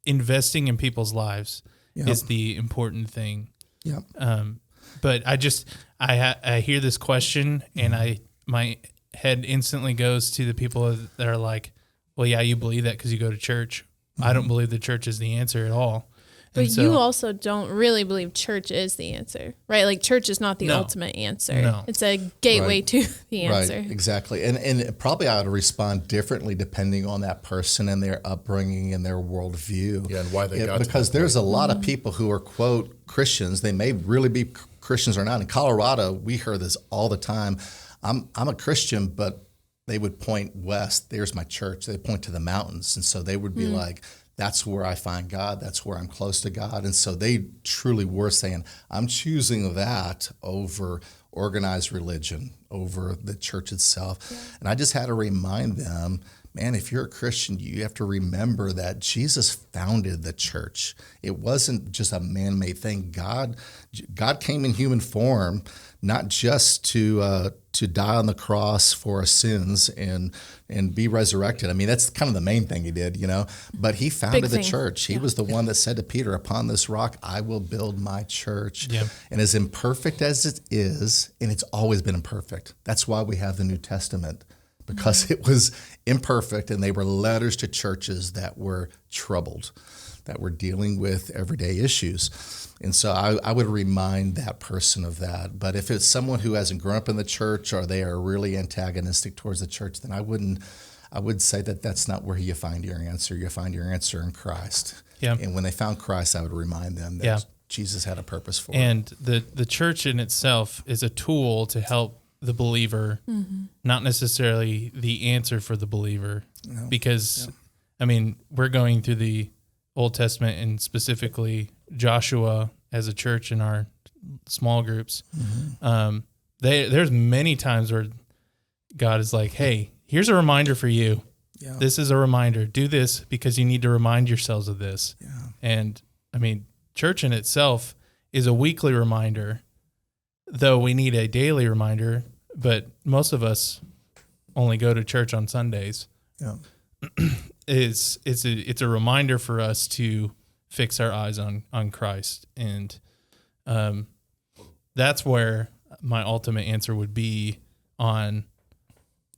Investing in people's lives is the important thing. Yep. But I hear this question and my head instantly goes to the people that are like, well, yeah, you believe that because you go to church. I don't believe the church is the answer at all. But you also don't really believe church is the answer, right? Like church is not the ultimate answer. No. It's a gateway to the answer. Right, exactly. And probably I would respond differently depending on that person and their upbringing and their worldview. Yeah, and why they got to because that there's a lot of people who are, quote, Christians. They may really be Christians or not. In Colorado, we hear this all the time. I'm a Christian, but they would point west. There's my church. They point to the mountains. And so they would be like, that's where I find God. That's where I'm close to God. And so they truly were saying, I'm choosing that over organized religion, over the church itself. Yeah. And I just had to remind them, man, if you're a Christian, you have to remember that Jesus founded the church. It wasn't just a man-made thing. God came in human form, not just to die on the cross for our sins and be resurrected. I mean, that's kind of the main thing he did, But he founded the church. He was the one that said to Peter, upon this rock, I will build my church. Yeah. And as imperfect as it is, and it's always been imperfect. That's why we have the New Testament, because it was imperfect and they were letters to churches that were troubled, that were dealing with everyday issues. And so I would remind that person of that. But if it's someone who hasn't grown up in the church or they are really antagonistic towards the church, then I would say that that's not where you find your answer. You find your answer in Christ. Yeah. And when they found Christ, I would remind them that Jesus had a purpose for it. And the church in itself is a tool to help the believer, not necessarily the answer for the believer. No. Because, I mean, we're going through the Old Testament and specifically Joshua as a church in our small groups. There's many times where God is like, hey, here's a reminder for you. Yeah. This is a reminder. Do this because you need to remind yourselves of this. Yeah. And I mean, church in itself is a weekly reminder, though we need a daily reminder, but most of us only go to church on Sundays. Yeah. It's a reminder for us to fix our eyes on Christ. And that's where my ultimate answer would be on,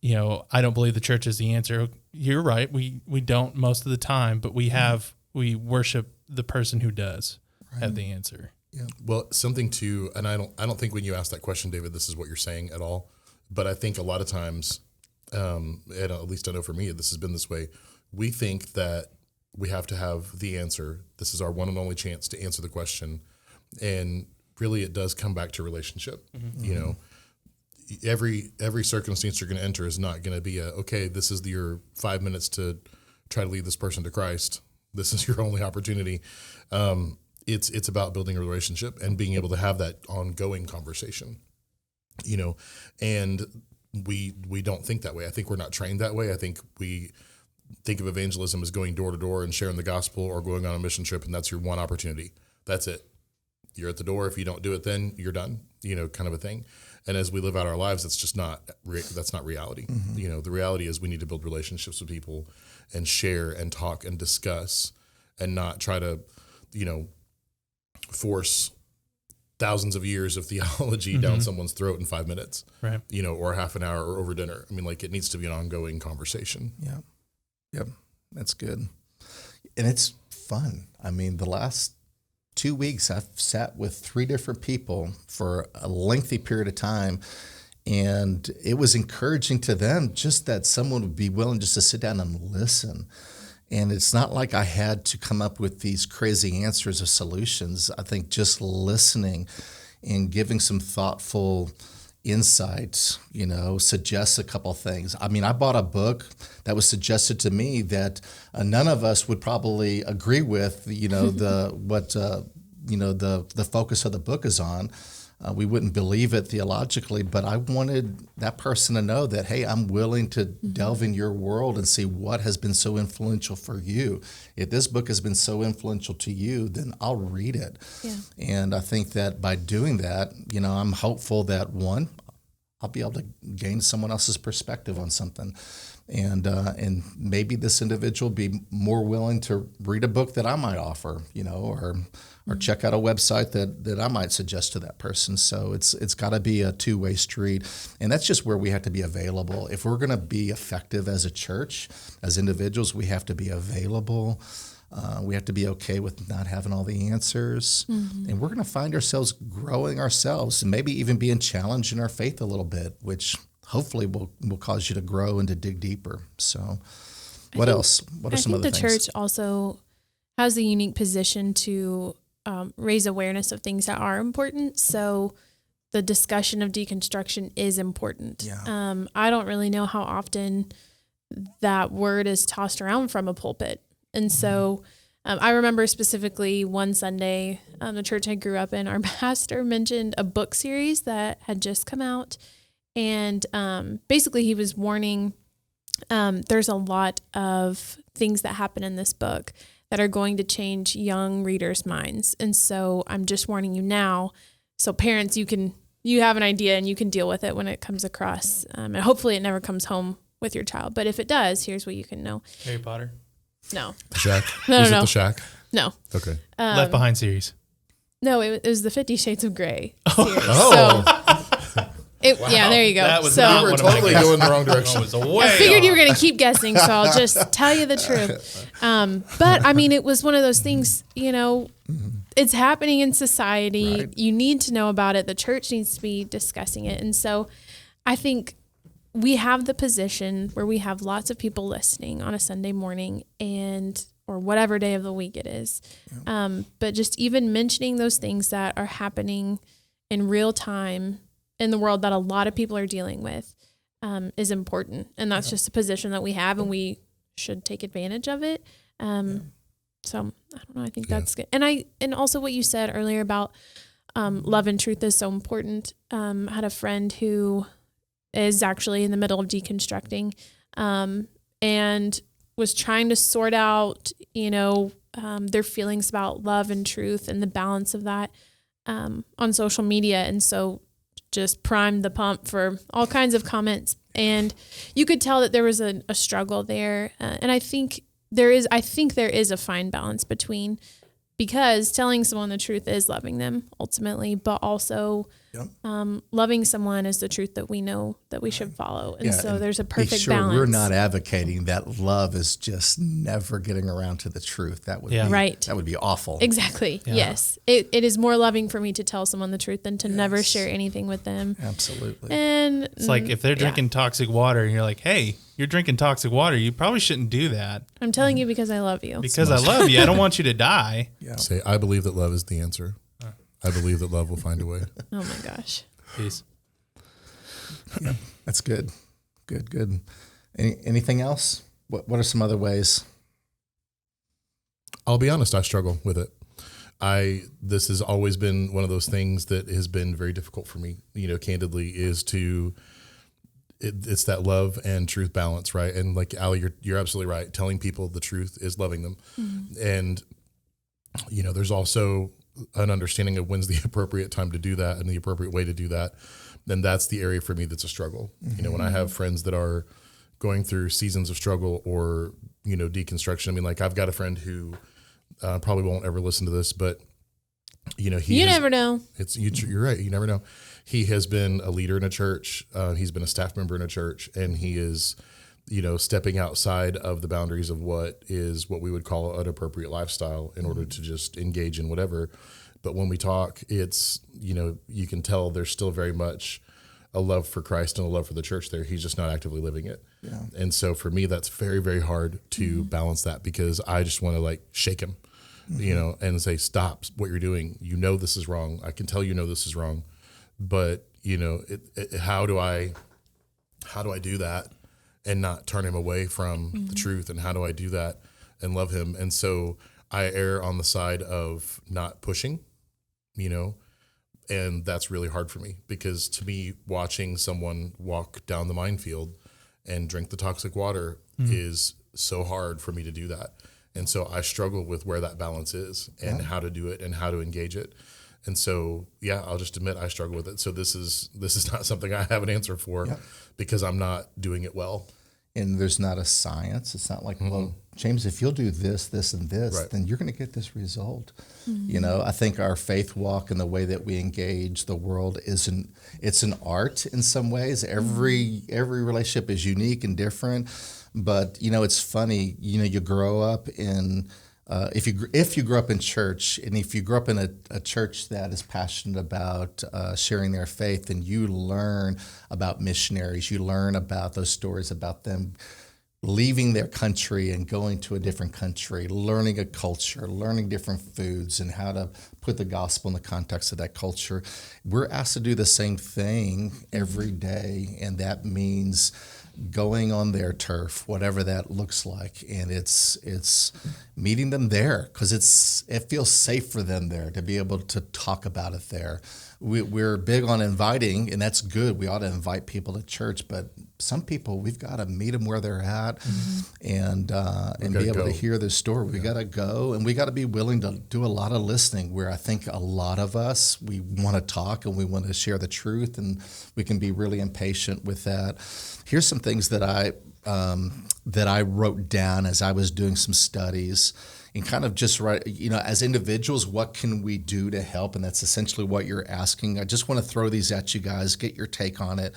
I don't believe the church is the answer. You're right. We don't most of the time, but we worship the person who does have the answer. Yeah. Well, something too, and I don't think when you ask that question, David, this is what you're saying at all. But I think a lot of times, and at least I know for me, this has been this way. We think that we have to have the answer. This is our one and only chance to answer the question. And really it does come back to relationship. Mm-hmm. Every circumstance you're going to enter is not going to be okay, this is your 5 minutes to try to lead this person to Christ. This is your only opportunity. It's about building a relationship and being able to have that ongoing conversation, and we don't think that way. I think we're not trained that way. I think we think of evangelism as going door to door and sharing the gospel or going on a mission trip, and that's your one opportunity. That's it. You're at the door. If you don't do it, then you're done, kind of a thing. And as we live out our lives, that's not reality. Mm-hmm. The reality is we need to build relationships with people and share and talk and discuss and not try to, force thousands of years of theology down someone's throat in 5 minutes, right? Or half an hour or over dinner. I mean, it needs to be an ongoing conversation. Yeah. Yep. That's good. And it's fun. I mean, the last 2 weeks I've sat with 3 different people for a lengthy period of time. And it was encouraging to them just that someone would be willing just to sit down and listen. And it's not like I had to come up with these crazy answers or solutions. I think just listening and giving some thoughtful insights, suggests a couple things. I mean, I bought a book that was suggested to me that none of us would probably agree with, the focus of the book is on. We wouldn't believe it theologically, but I wanted that person to know that, hey, I'm willing to delve in your world and see what has been so influential for you. If this book has been so influential to you, then I'll read it. Yeah. And I think that by doing that, I'm hopeful that, one, I'll be able to gain someone else's perspective on something. And maybe this individual be more willing to read a book that I might offer, or check out a website that I might suggest to that person. So it's got to be a two-way street. And that's just where we have to be available. If we're going to be effective as a church, as individuals, we have to be available. We have to be okay with not having all the answers. And we're going to find ourselves growing ourselves and maybe even being challenged in our faith a little bit, which hopefully will cause you to grow and to dig deeper. So what else? What are some other things? I think the church also has the unique position to raise awareness of things that are important. So the discussion of deconstruction is important. Yeah. I don't really know how often that word is tossed around from a pulpit. And so I remember specifically one Sunday, the church I grew up in, our pastor mentioned a book series that had just come out. And basically he was warning there's a lot of things that happen in this book that are going to change young readers' minds. And so I'm just warning you now. So parents, you have an idea and you can deal with it when it comes across. And hopefully it never comes home with your child. But if it does, here's what you can know. Harry Potter? No. The Shack? No, Was no, it no. The Shack? No. Okay. Left Behind series. No, it was the 50 Shades of Grey series. Oh. Yeah, there you go. That was so not We were one of my totally guesses. going the wrong direction. I was way I figured you were off. going to keep guessing, so I'll just tell you the truth. But I mean, it was one of those things, it's happening in society. Right. You need to know about it. The church needs to be discussing it. And so I think we have the position where we have lots of people listening on a Sunday morning or whatever day of the week it is. But just even mentioning those things that are happening in real time in the world that a lot of people are dealing with is important. And that's just a position that we have, and we should take advantage of it. So I don't know. I think that's good. And also what you said earlier about love and truth is so important. I had a friend who is actually in the middle of deconstructing and was trying to sort out, their feelings about love and truth and the balance of that on social media. And so just primed the pump for all kinds of comments. And you could tell that there was a struggle there. And I think there is a fine balance between, because telling someone the truth is loving them ultimately, but also loving someone is the truth that we know that we should follow. And so there's a perfect balance. We're not advocating that love is just never getting around to the truth. That would be Right. That would be awful. Exactly. Yeah. Yes. It is more loving for me to tell someone the truth than to never share anything with them. Absolutely. And It's like if they're drinking toxic water and you're like, hey, you're drinking toxic water, you probably shouldn't do that I'm telling you because I love you. because I love you. I don't want you to die. Say, I believe that love is the answer. I believe that love will find a way. Oh my gosh. Peace. That's good. Good. Anything else? What are some other ways? I'll be honest, I struggle with it. This has always been one of those things that has been very difficult for me, candidly, it's that love and truth balance, right? And like Allie, you're absolutely right. Telling people the truth is loving them. And, there's also an understanding of when's the appropriate time to do that and the appropriate way to do that. Then that's the area for me that's a struggle. When I have friends that are going through seasons of struggle or, deconstruction, I mean, like I've got a friend who probably won't ever listen to this, but, you Never know. You're right. You never know. He has been a leader in a church. He's been a staff member in a church, and he is, stepping outside of the boundaries of what we would call an appropriate lifestyle in order to just engage in whatever. But when we talk, it's, you can tell there's still very much a love for Christ and a love for the church there. He's just not actively living it. Yeah. And so for me, that's very, very hard to balance that, because I just want to shake him, and say, stop what you're doing. This is wrong. I can tell this is wrong. But, how do I do that and not turn him away from the truth? And how do I do that and love him? And so I err on the side of not pushing, and that's really hard for me, because to me, watching someone walk down the minefield and drink the toxic water is so hard for me to do that. And so I struggle with where that balance is and how to do it and how to engage it. And so, I'll just admit I struggle with it. So this is not something I have an answer for because I'm not doing it well. And there's not a science. It's not like, well, James, if you'll do this, this, and this, Right. then you're going to get this result. I think our faith walk and the way that we engage the world it's an art in some ways. Every relationship is unique and different. But, it's funny, you grow up in if you grew up in church, and if you grew up in a church that is passionate about sharing their faith, then you learn about missionaries. You learn about those stories about them leaving their country and going to a different country, learning a culture, learning different foods, and how to put the gospel in the context of that culture. We're asked to do the same thing every day, and that means going on their turf, whatever that looks like, and it's meeting them there because it feels safe for them there to be able to talk about it there. We're big on inviting, and that's good. We ought to invite people to church, but some people we've got to meet them where they're at, and be able to hear their story. We got to go, and we got to be willing to do a lot of listening. Where I think a lot of us we want to talk and we want to share the truth, and we can be really impatient with that. Here's some things that I wrote down as I was doing some studies. And kind of just as individuals, what can we do to help? And that's essentially what you're asking. I just want to throw these at you guys, get your take on it,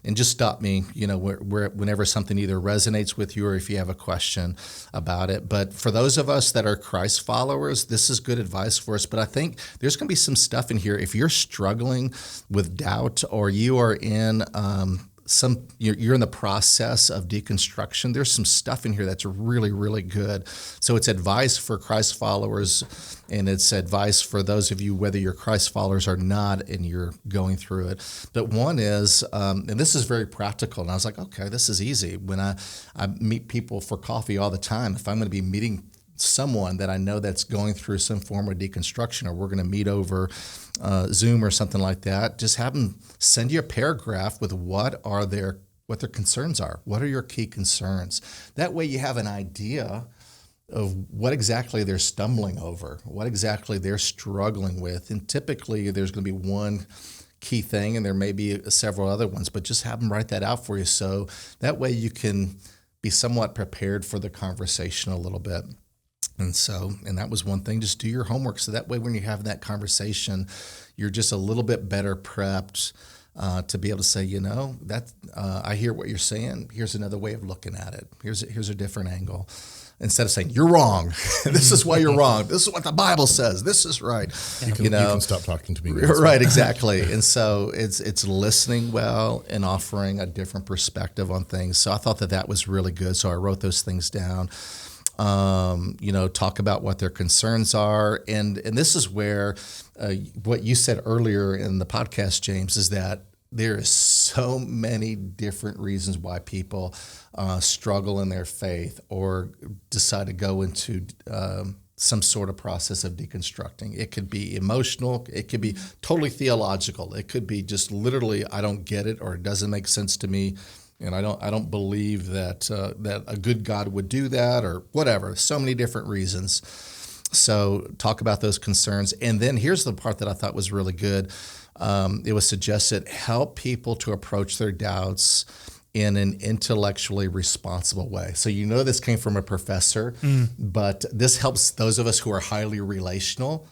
and just stop me, whenever something either resonates with you or if you have a question about it. But for those of us that are Christ followers, this is good advice for us. But I think there's going to be some stuff in here. If you're struggling with doubt or you are in you're in the process of deconstruction, there's some stuff in here that's really, really good. So it's advice for Christ followers, and it's advice for those of you, whether you're Christ followers or not, and you're going through it. But one is, and this is very practical, and I was like, okay, this is easy. When I meet people for coffee all the time, if I'm going to be meeting someone that I know that's going through some form of deconstruction, or we're going to meet over Zoom or something like that, just have them send you a paragraph with what their concerns are. What are your key concerns? That way you have an idea of what exactly they're stumbling over, what exactly they're struggling with. And typically there's going to be one key thing, and there may be several other ones, but just have them write that out for you. So that way you can be somewhat prepared for the conversation a little bit. And that was one thing, just do your homework. So that way when you have that conversation, you're just a little bit better prepped to be able to say, I hear what you're saying. Here's another way of looking at it. Here's a different angle. Instead of saying, you're wrong. This is why you're wrong. This is what the Bible says. This is right. You can stop talking to me. Right, exactly. And so it's listening well and offering a different perspective on things. So I thought that was really good. So I wrote those things down. Talk about what their concerns are. And this is where what you said earlier in the podcast, James, is that there is so many different reasons why people struggle in their faith or decide to go into some sort of process of deconstructing. It could be emotional. It could be totally theological. It could be just literally, I don't get it, or it doesn't make sense to me. And I don't believe that a good God would do that, or whatever. So many different reasons. So talk about those concerns. And then here's the part that I thought was really good. It was suggested, help people to approach their doubts in an intellectually responsible way. So this came from a professor, but this helps those of us who are highly relational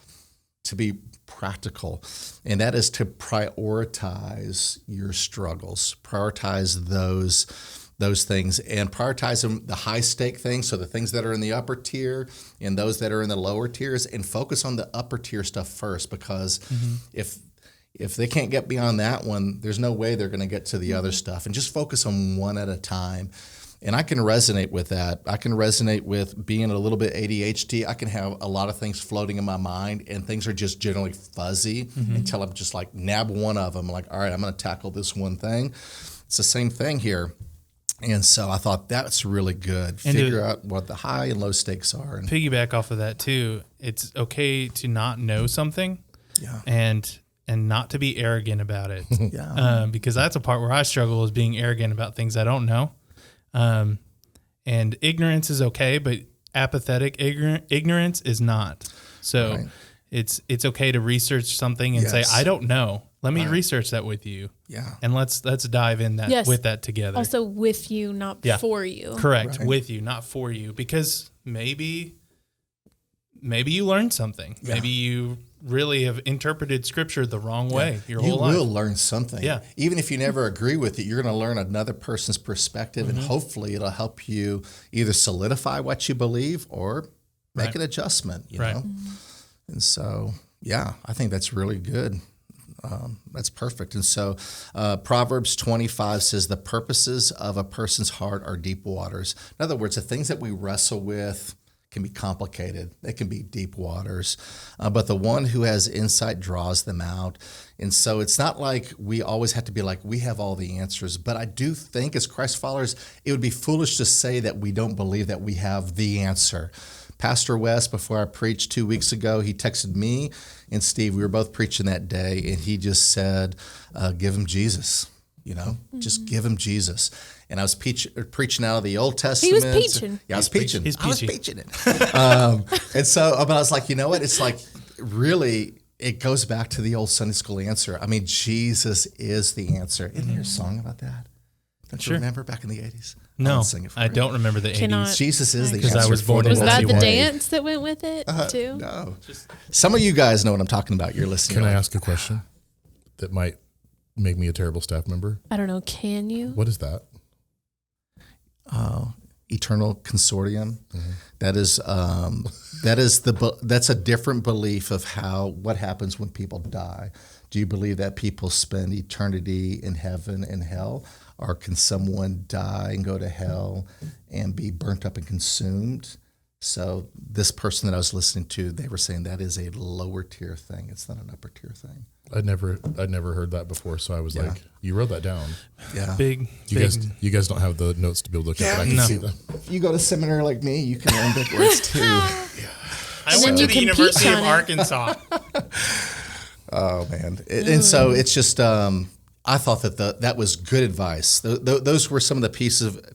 to be practical, and that is to prioritize your struggles, prioritize those things, and prioritize them, the high stake things, so the things that are in the upper tier and those that are in the lower tiers, and focus on the upper tier stuff first, because if they can't get beyond that one, there's no way they're going to get to the other stuff, and just focus on one at a time. And I can resonate with that. I can resonate with being a little bit ADHD. I can have a lot of things floating in my mind, and things are just generally fuzzy until I'm just like, nab one of them. I'm like, all right, I'm going to tackle this one thing. It's the same thing here. And so I thought that's really good. Figure out what the high and low stakes are. And piggyback off of that too, it's okay to not know something, and not to be arrogant about it. Because that's a part where I struggle, is being arrogant about things I don't know. And ignorance is okay, but apathetic ignorance is not. So it's okay to research something and say, I don't know. Let me research that with you. Yeah. And let's dive in that with that together. Also with you, not for you. Correct. Right. With you, not for you. Because maybe you learned something. Yeah. Maybe you really have interpreted scripture the wrong way your whole life. You will learn something. Yeah. Even if you never agree with it, you're going to learn another person's perspective, and hopefully it'll help you either solidify what you believe or make Right. an adjustment, you Right. know? And so, yeah, I think that's really good. That's perfect. And so Proverbs 25 says the purposes of a person's heart are deep waters. In other words, the things that we wrestle with can be complicated. They can be deep waters. But the one who has insight draws them out. And so it's not like we always have to be like, we have all the answers. But I do think as Christ followers, it would be foolish to say that we don't believe that we have the answer. Pastor West, before I preached 2 weeks ago, he texted me and Steve. We were both preaching that day, and he just said, give him Jesus, you know, just give him Jesus. And I was preaching out of the Old Testament. He was peaching. Yeah, I was peaching. He's I was peachy. peaching it. And so, but I was like, you know what? It's like, really, it goes back to the old Sunday school answer. I mean, Jesus is the answer. Isn't there a song about that? Don't you Sure. remember back in the 80s? No, I'll sing it for I you. don't remember the Cannot- 80s. Jesus is the 'Cause answer. I was born for in Was that the Multi-way. dance that went with it too? No. Some of you guys know what I'm talking about. You're listening. Can I ask a question that might make me a terrible staff member? I don't know. Can you? What is that? Eternal consortium. That's a different belief of what happens when people die. Do you believe that people spend eternity in heaven and hell, or can someone die and go to hell and be burnt up and consumed? So this person that I was listening to, they were saying that is a lower tier thing. It's not an upper tier thing. I'd never heard that before, so I was like, you wrote that down. Yeah. Big. You guys don't have the notes to be able to look at, but I can No. see them. If you go to seminary like me, you can learn big words too. I And went then to you the can University peach of on it. Arkansas. Oh man! And so it's just I thought that was good advice. Those were some of the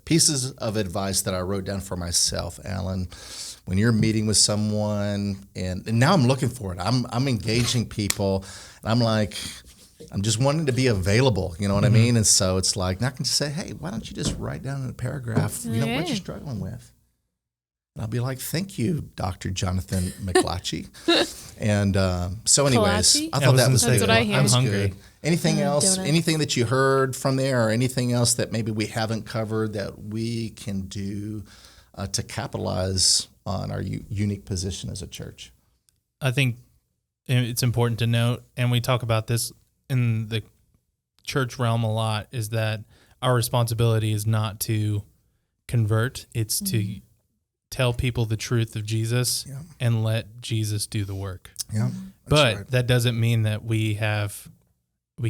pieces of advice that I wrote down for myself, Alan. When you're meeting with someone, and now I'm looking for it. I'm engaging people, and I'm like, I'm just wanting to be available. You know what I mean? And so it's like, now I can just say, hey, why don't you just write down in a paragraph, what Yeah. you're struggling with. And I'll be like, thank you, Dr. Jonathan McLatchy. And so anyways, Kalachi? I I thought was that gonna was say, That's what I hear. That was I'm hungry. good. Anything else? donut. Anything that you heard from there, or anything else that maybe we haven't covered that we can do to capitalize on our unique position as a church? I think it's important to note, and we talk about this in the church realm a lot, is that our responsibility is not to convert, it's to tell people the truth of Jesus and let Jesus do the work. Yeah. But that doesn't mean that we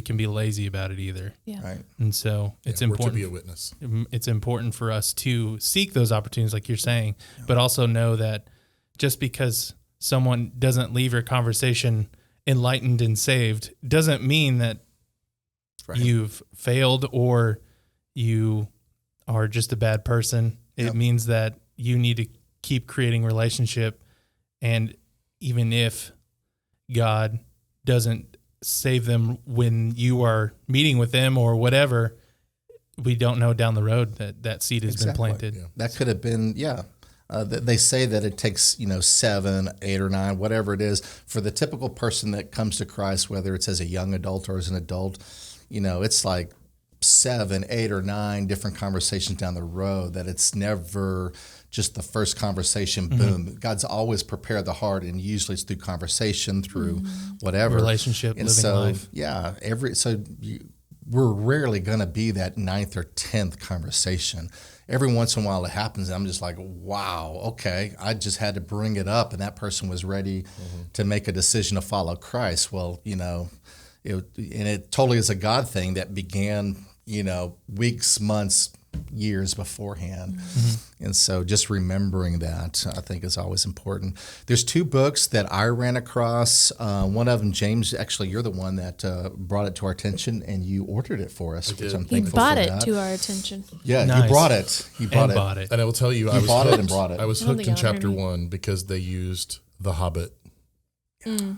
can be lazy about it either. Yeah. Right. And so it's We're to important. be a witness. It's important for us to seek those opportunities, like you're saying, but also know that just because someone doesn't leave your conversation enlightened and saved doesn't mean that you've failed or you are just a bad person. It means that you need to keep creating relationship. And even if God doesn't save them when you are meeting with them or whatever, we don't know down the road that seed has been planted. Yeah. That could have been, they say that it takes, 7, 8, or 9, whatever it is, for the typical person that comes to Christ, whether it's as a young adult or as an adult, it's like 7, 8, or 9 different conversations down the road, that it's never just the first conversation, boom. God's always prepared the heart, and usually it's through conversation, through whatever. Relationship, and living so, life. Yeah, we're rarely going to be that 9th or 10th conversation. Every once in a while it happens, and I'm just like, wow, okay, I just had to bring it up, and that person was ready to make a decision to follow Christ. Well, it totally is a God thing that began, weeks, months, years beforehand. And so just remembering that, I think, is always important. There's 2 books that I ran across. One of them, James, actually, you're the one that brought it to our attention, and you ordered it for us, which I'm You thankful bought for it that. to our attention. Yeah, Nice. you brought it. You And bought it. And I will tell you, I was bought it hooked. and brought it. I was I don't hooked in think I'll chapter ever- 1 because they used The Hobbit.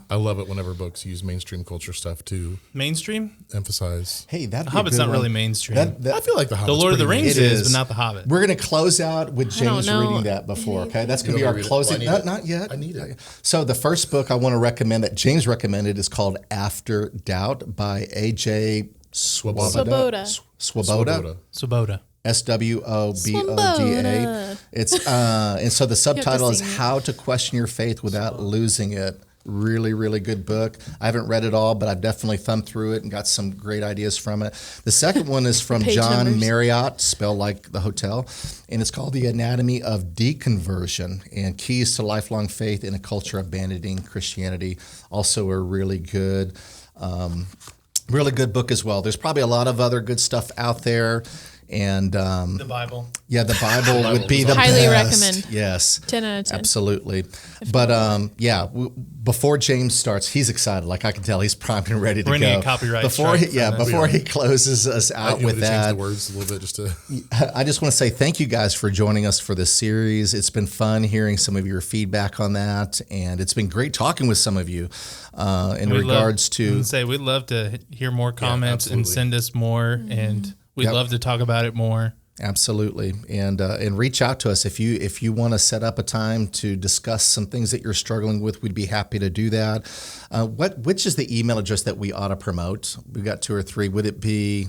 I love it whenever books use mainstream culture stuff to Mainstream? emphasize. Hey, that'd The be a Hobbit's good not one. really mainstream. I feel like The Hobbit's the Lord of the pretty Rings It is, is. but not the Hobbit. We're going to close out with I don't James know. reading that before, okay? That's going to You be our want me to read it? closing. Do I need No, it? not yet. I need it. So the first book I want to recommend that James recommended is called After Doubt by A.J. Swoboda. Swoboda. Swoboda. SWOBODA. Swoboda. It's and so the subtitle is sing it. How to Question Your Faith Without Losing It. Really, really good book. I haven't read it all, but I've definitely thumbed through it and got some great ideas from it. The second one is from Page John numbers. Marriott, spelled like the hotel, and it's called The Anatomy of Deconversion and Keys to Lifelong Faith in a Culture Abandoning Christianity. Also a really good book as well. There's probably a lot of other good stuff out there. And The Bible. yeah, the Bible would be the Highly best. recommend. Yes. 10 10 out of 10. Absolutely. But before James starts, he's excited. Like I can tell he's primed and ready to We're go. gonna get copyright before strike from this. before he closes us out You want with me to change that. the words a little bit just to. I just want to say thank you guys for joining us for this series. It's been fun hearing some of your feedback on that, and it's been great talking with some of you in regards to. We'd love to hear more comments and absolutely. send us more, and we'd Yep. love to talk about it more. Absolutely, and reach out to us if you want to set up a time to discuss some things that you're struggling with. We'd be happy to do that. Which is the email address that we ought to promote? We've got 2 or 3. Would it be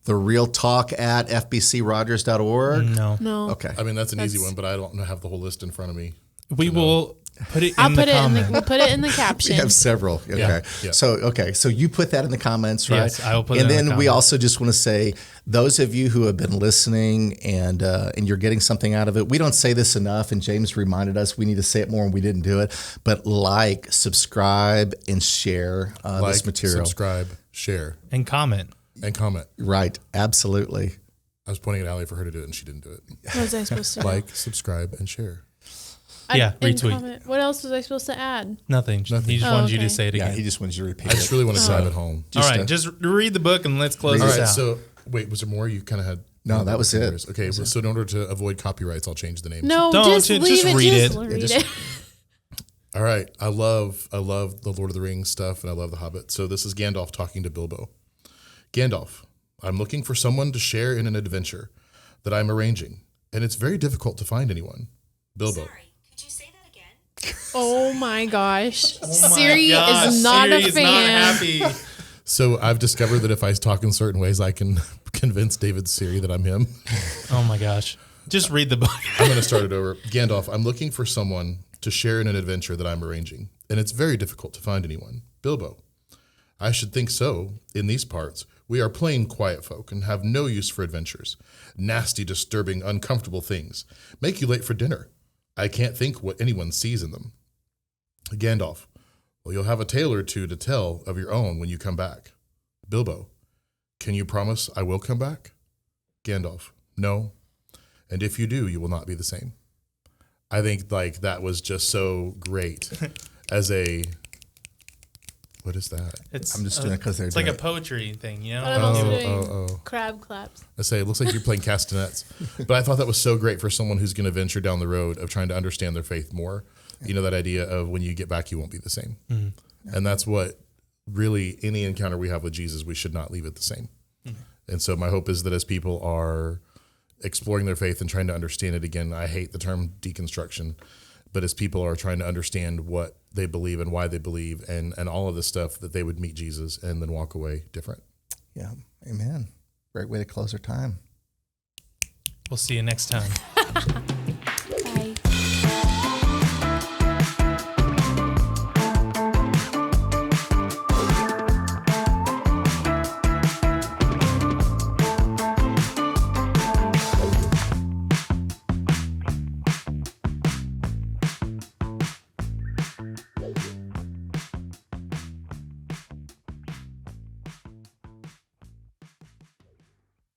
the real talk at fbcrogers.org? No. Okay. I mean, that's an easy That's- one, but I don't have the whole list in front of me. We will put it I'll in the put it comment. we'll put it in the We caption. have several. Okay. Yeah. So you put that in the comments, right? Yes, I will put it and in the then we comments. also just want to say, those of you who have been listening and you're getting something out of it, we don't say this enough, and James reminded us we need to say it more and we didn't do it, but like, subscribe, and share this material. Subscribe, share, And comment. and comment. Right. Absolutely. I was pointing at Allie for her to do it, and she didn't do it. What was I supposed to do? Like, subscribe, and share. Yeah, and retweet. comment. What else was I supposed to add? Nothing. He just Oh, wanted you okay. to say it Yeah, again. he just wanted you to repeat I just it. really want to drive it home. All right, just read the book and let's close All this right, out. so wait, was there more? You kind of had. No, that was it. Okay, so in order to avoid copyrights, I'll change the names. No, Don't, just just leave it. read Just it. read just- it. All right, I love the Lord of the Rings stuff, and I love the Hobbit. So this is Gandalf talking to Bilbo. Gandalf, I'm looking for someone to share in an adventure that I'm arranging, and it's very difficult to find anyone. Bilbo. Sorry, could you say that again? Oh my gosh. Oh my Siri gosh, is not Siri a is fan. not happy. So I've discovered that if I talk in certain ways, I can convince David's Siri that I'm him. Oh my gosh. Just read the book. I'm going to start it over. Gandalf, I'm looking for someone to share in an adventure that I'm arranging, and it's very difficult to find anyone. Bilbo, I should think so. In these parts, we are plain quiet folk and have no use for adventures. Nasty, disturbing, uncomfortable things. Make you late for dinner. I can't think what anyone sees in them. Gandalf, well, you'll have a tale or two to tell of your own when you come back. Bilbo, can you promise I will come back? Gandalf, no. And if you do, you will not be the same. I think like that was just so great as a, what is that? It's, I'm just doing it because they're it's doing like a it. poetry thing, you know? I'm also doing oh. crab claps. I say, it looks like you're playing castanets. But I thought that was so great for someone who's going to venture down the road of trying to understand their faith more. You know, that idea of when you get back, you won't be the same. Mm-hmm. And that's what really any encounter we have with Jesus, we should not leave it the same. And so my hope is that as people are exploring their faith and trying to understand it again, I hate the term deconstruction, but as people are trying to understand what they believe and why they believe and all of this stuff, that they would meet Jesus and then walk away different. Yeah. Amen. Great way to close our time. We'll see you next time.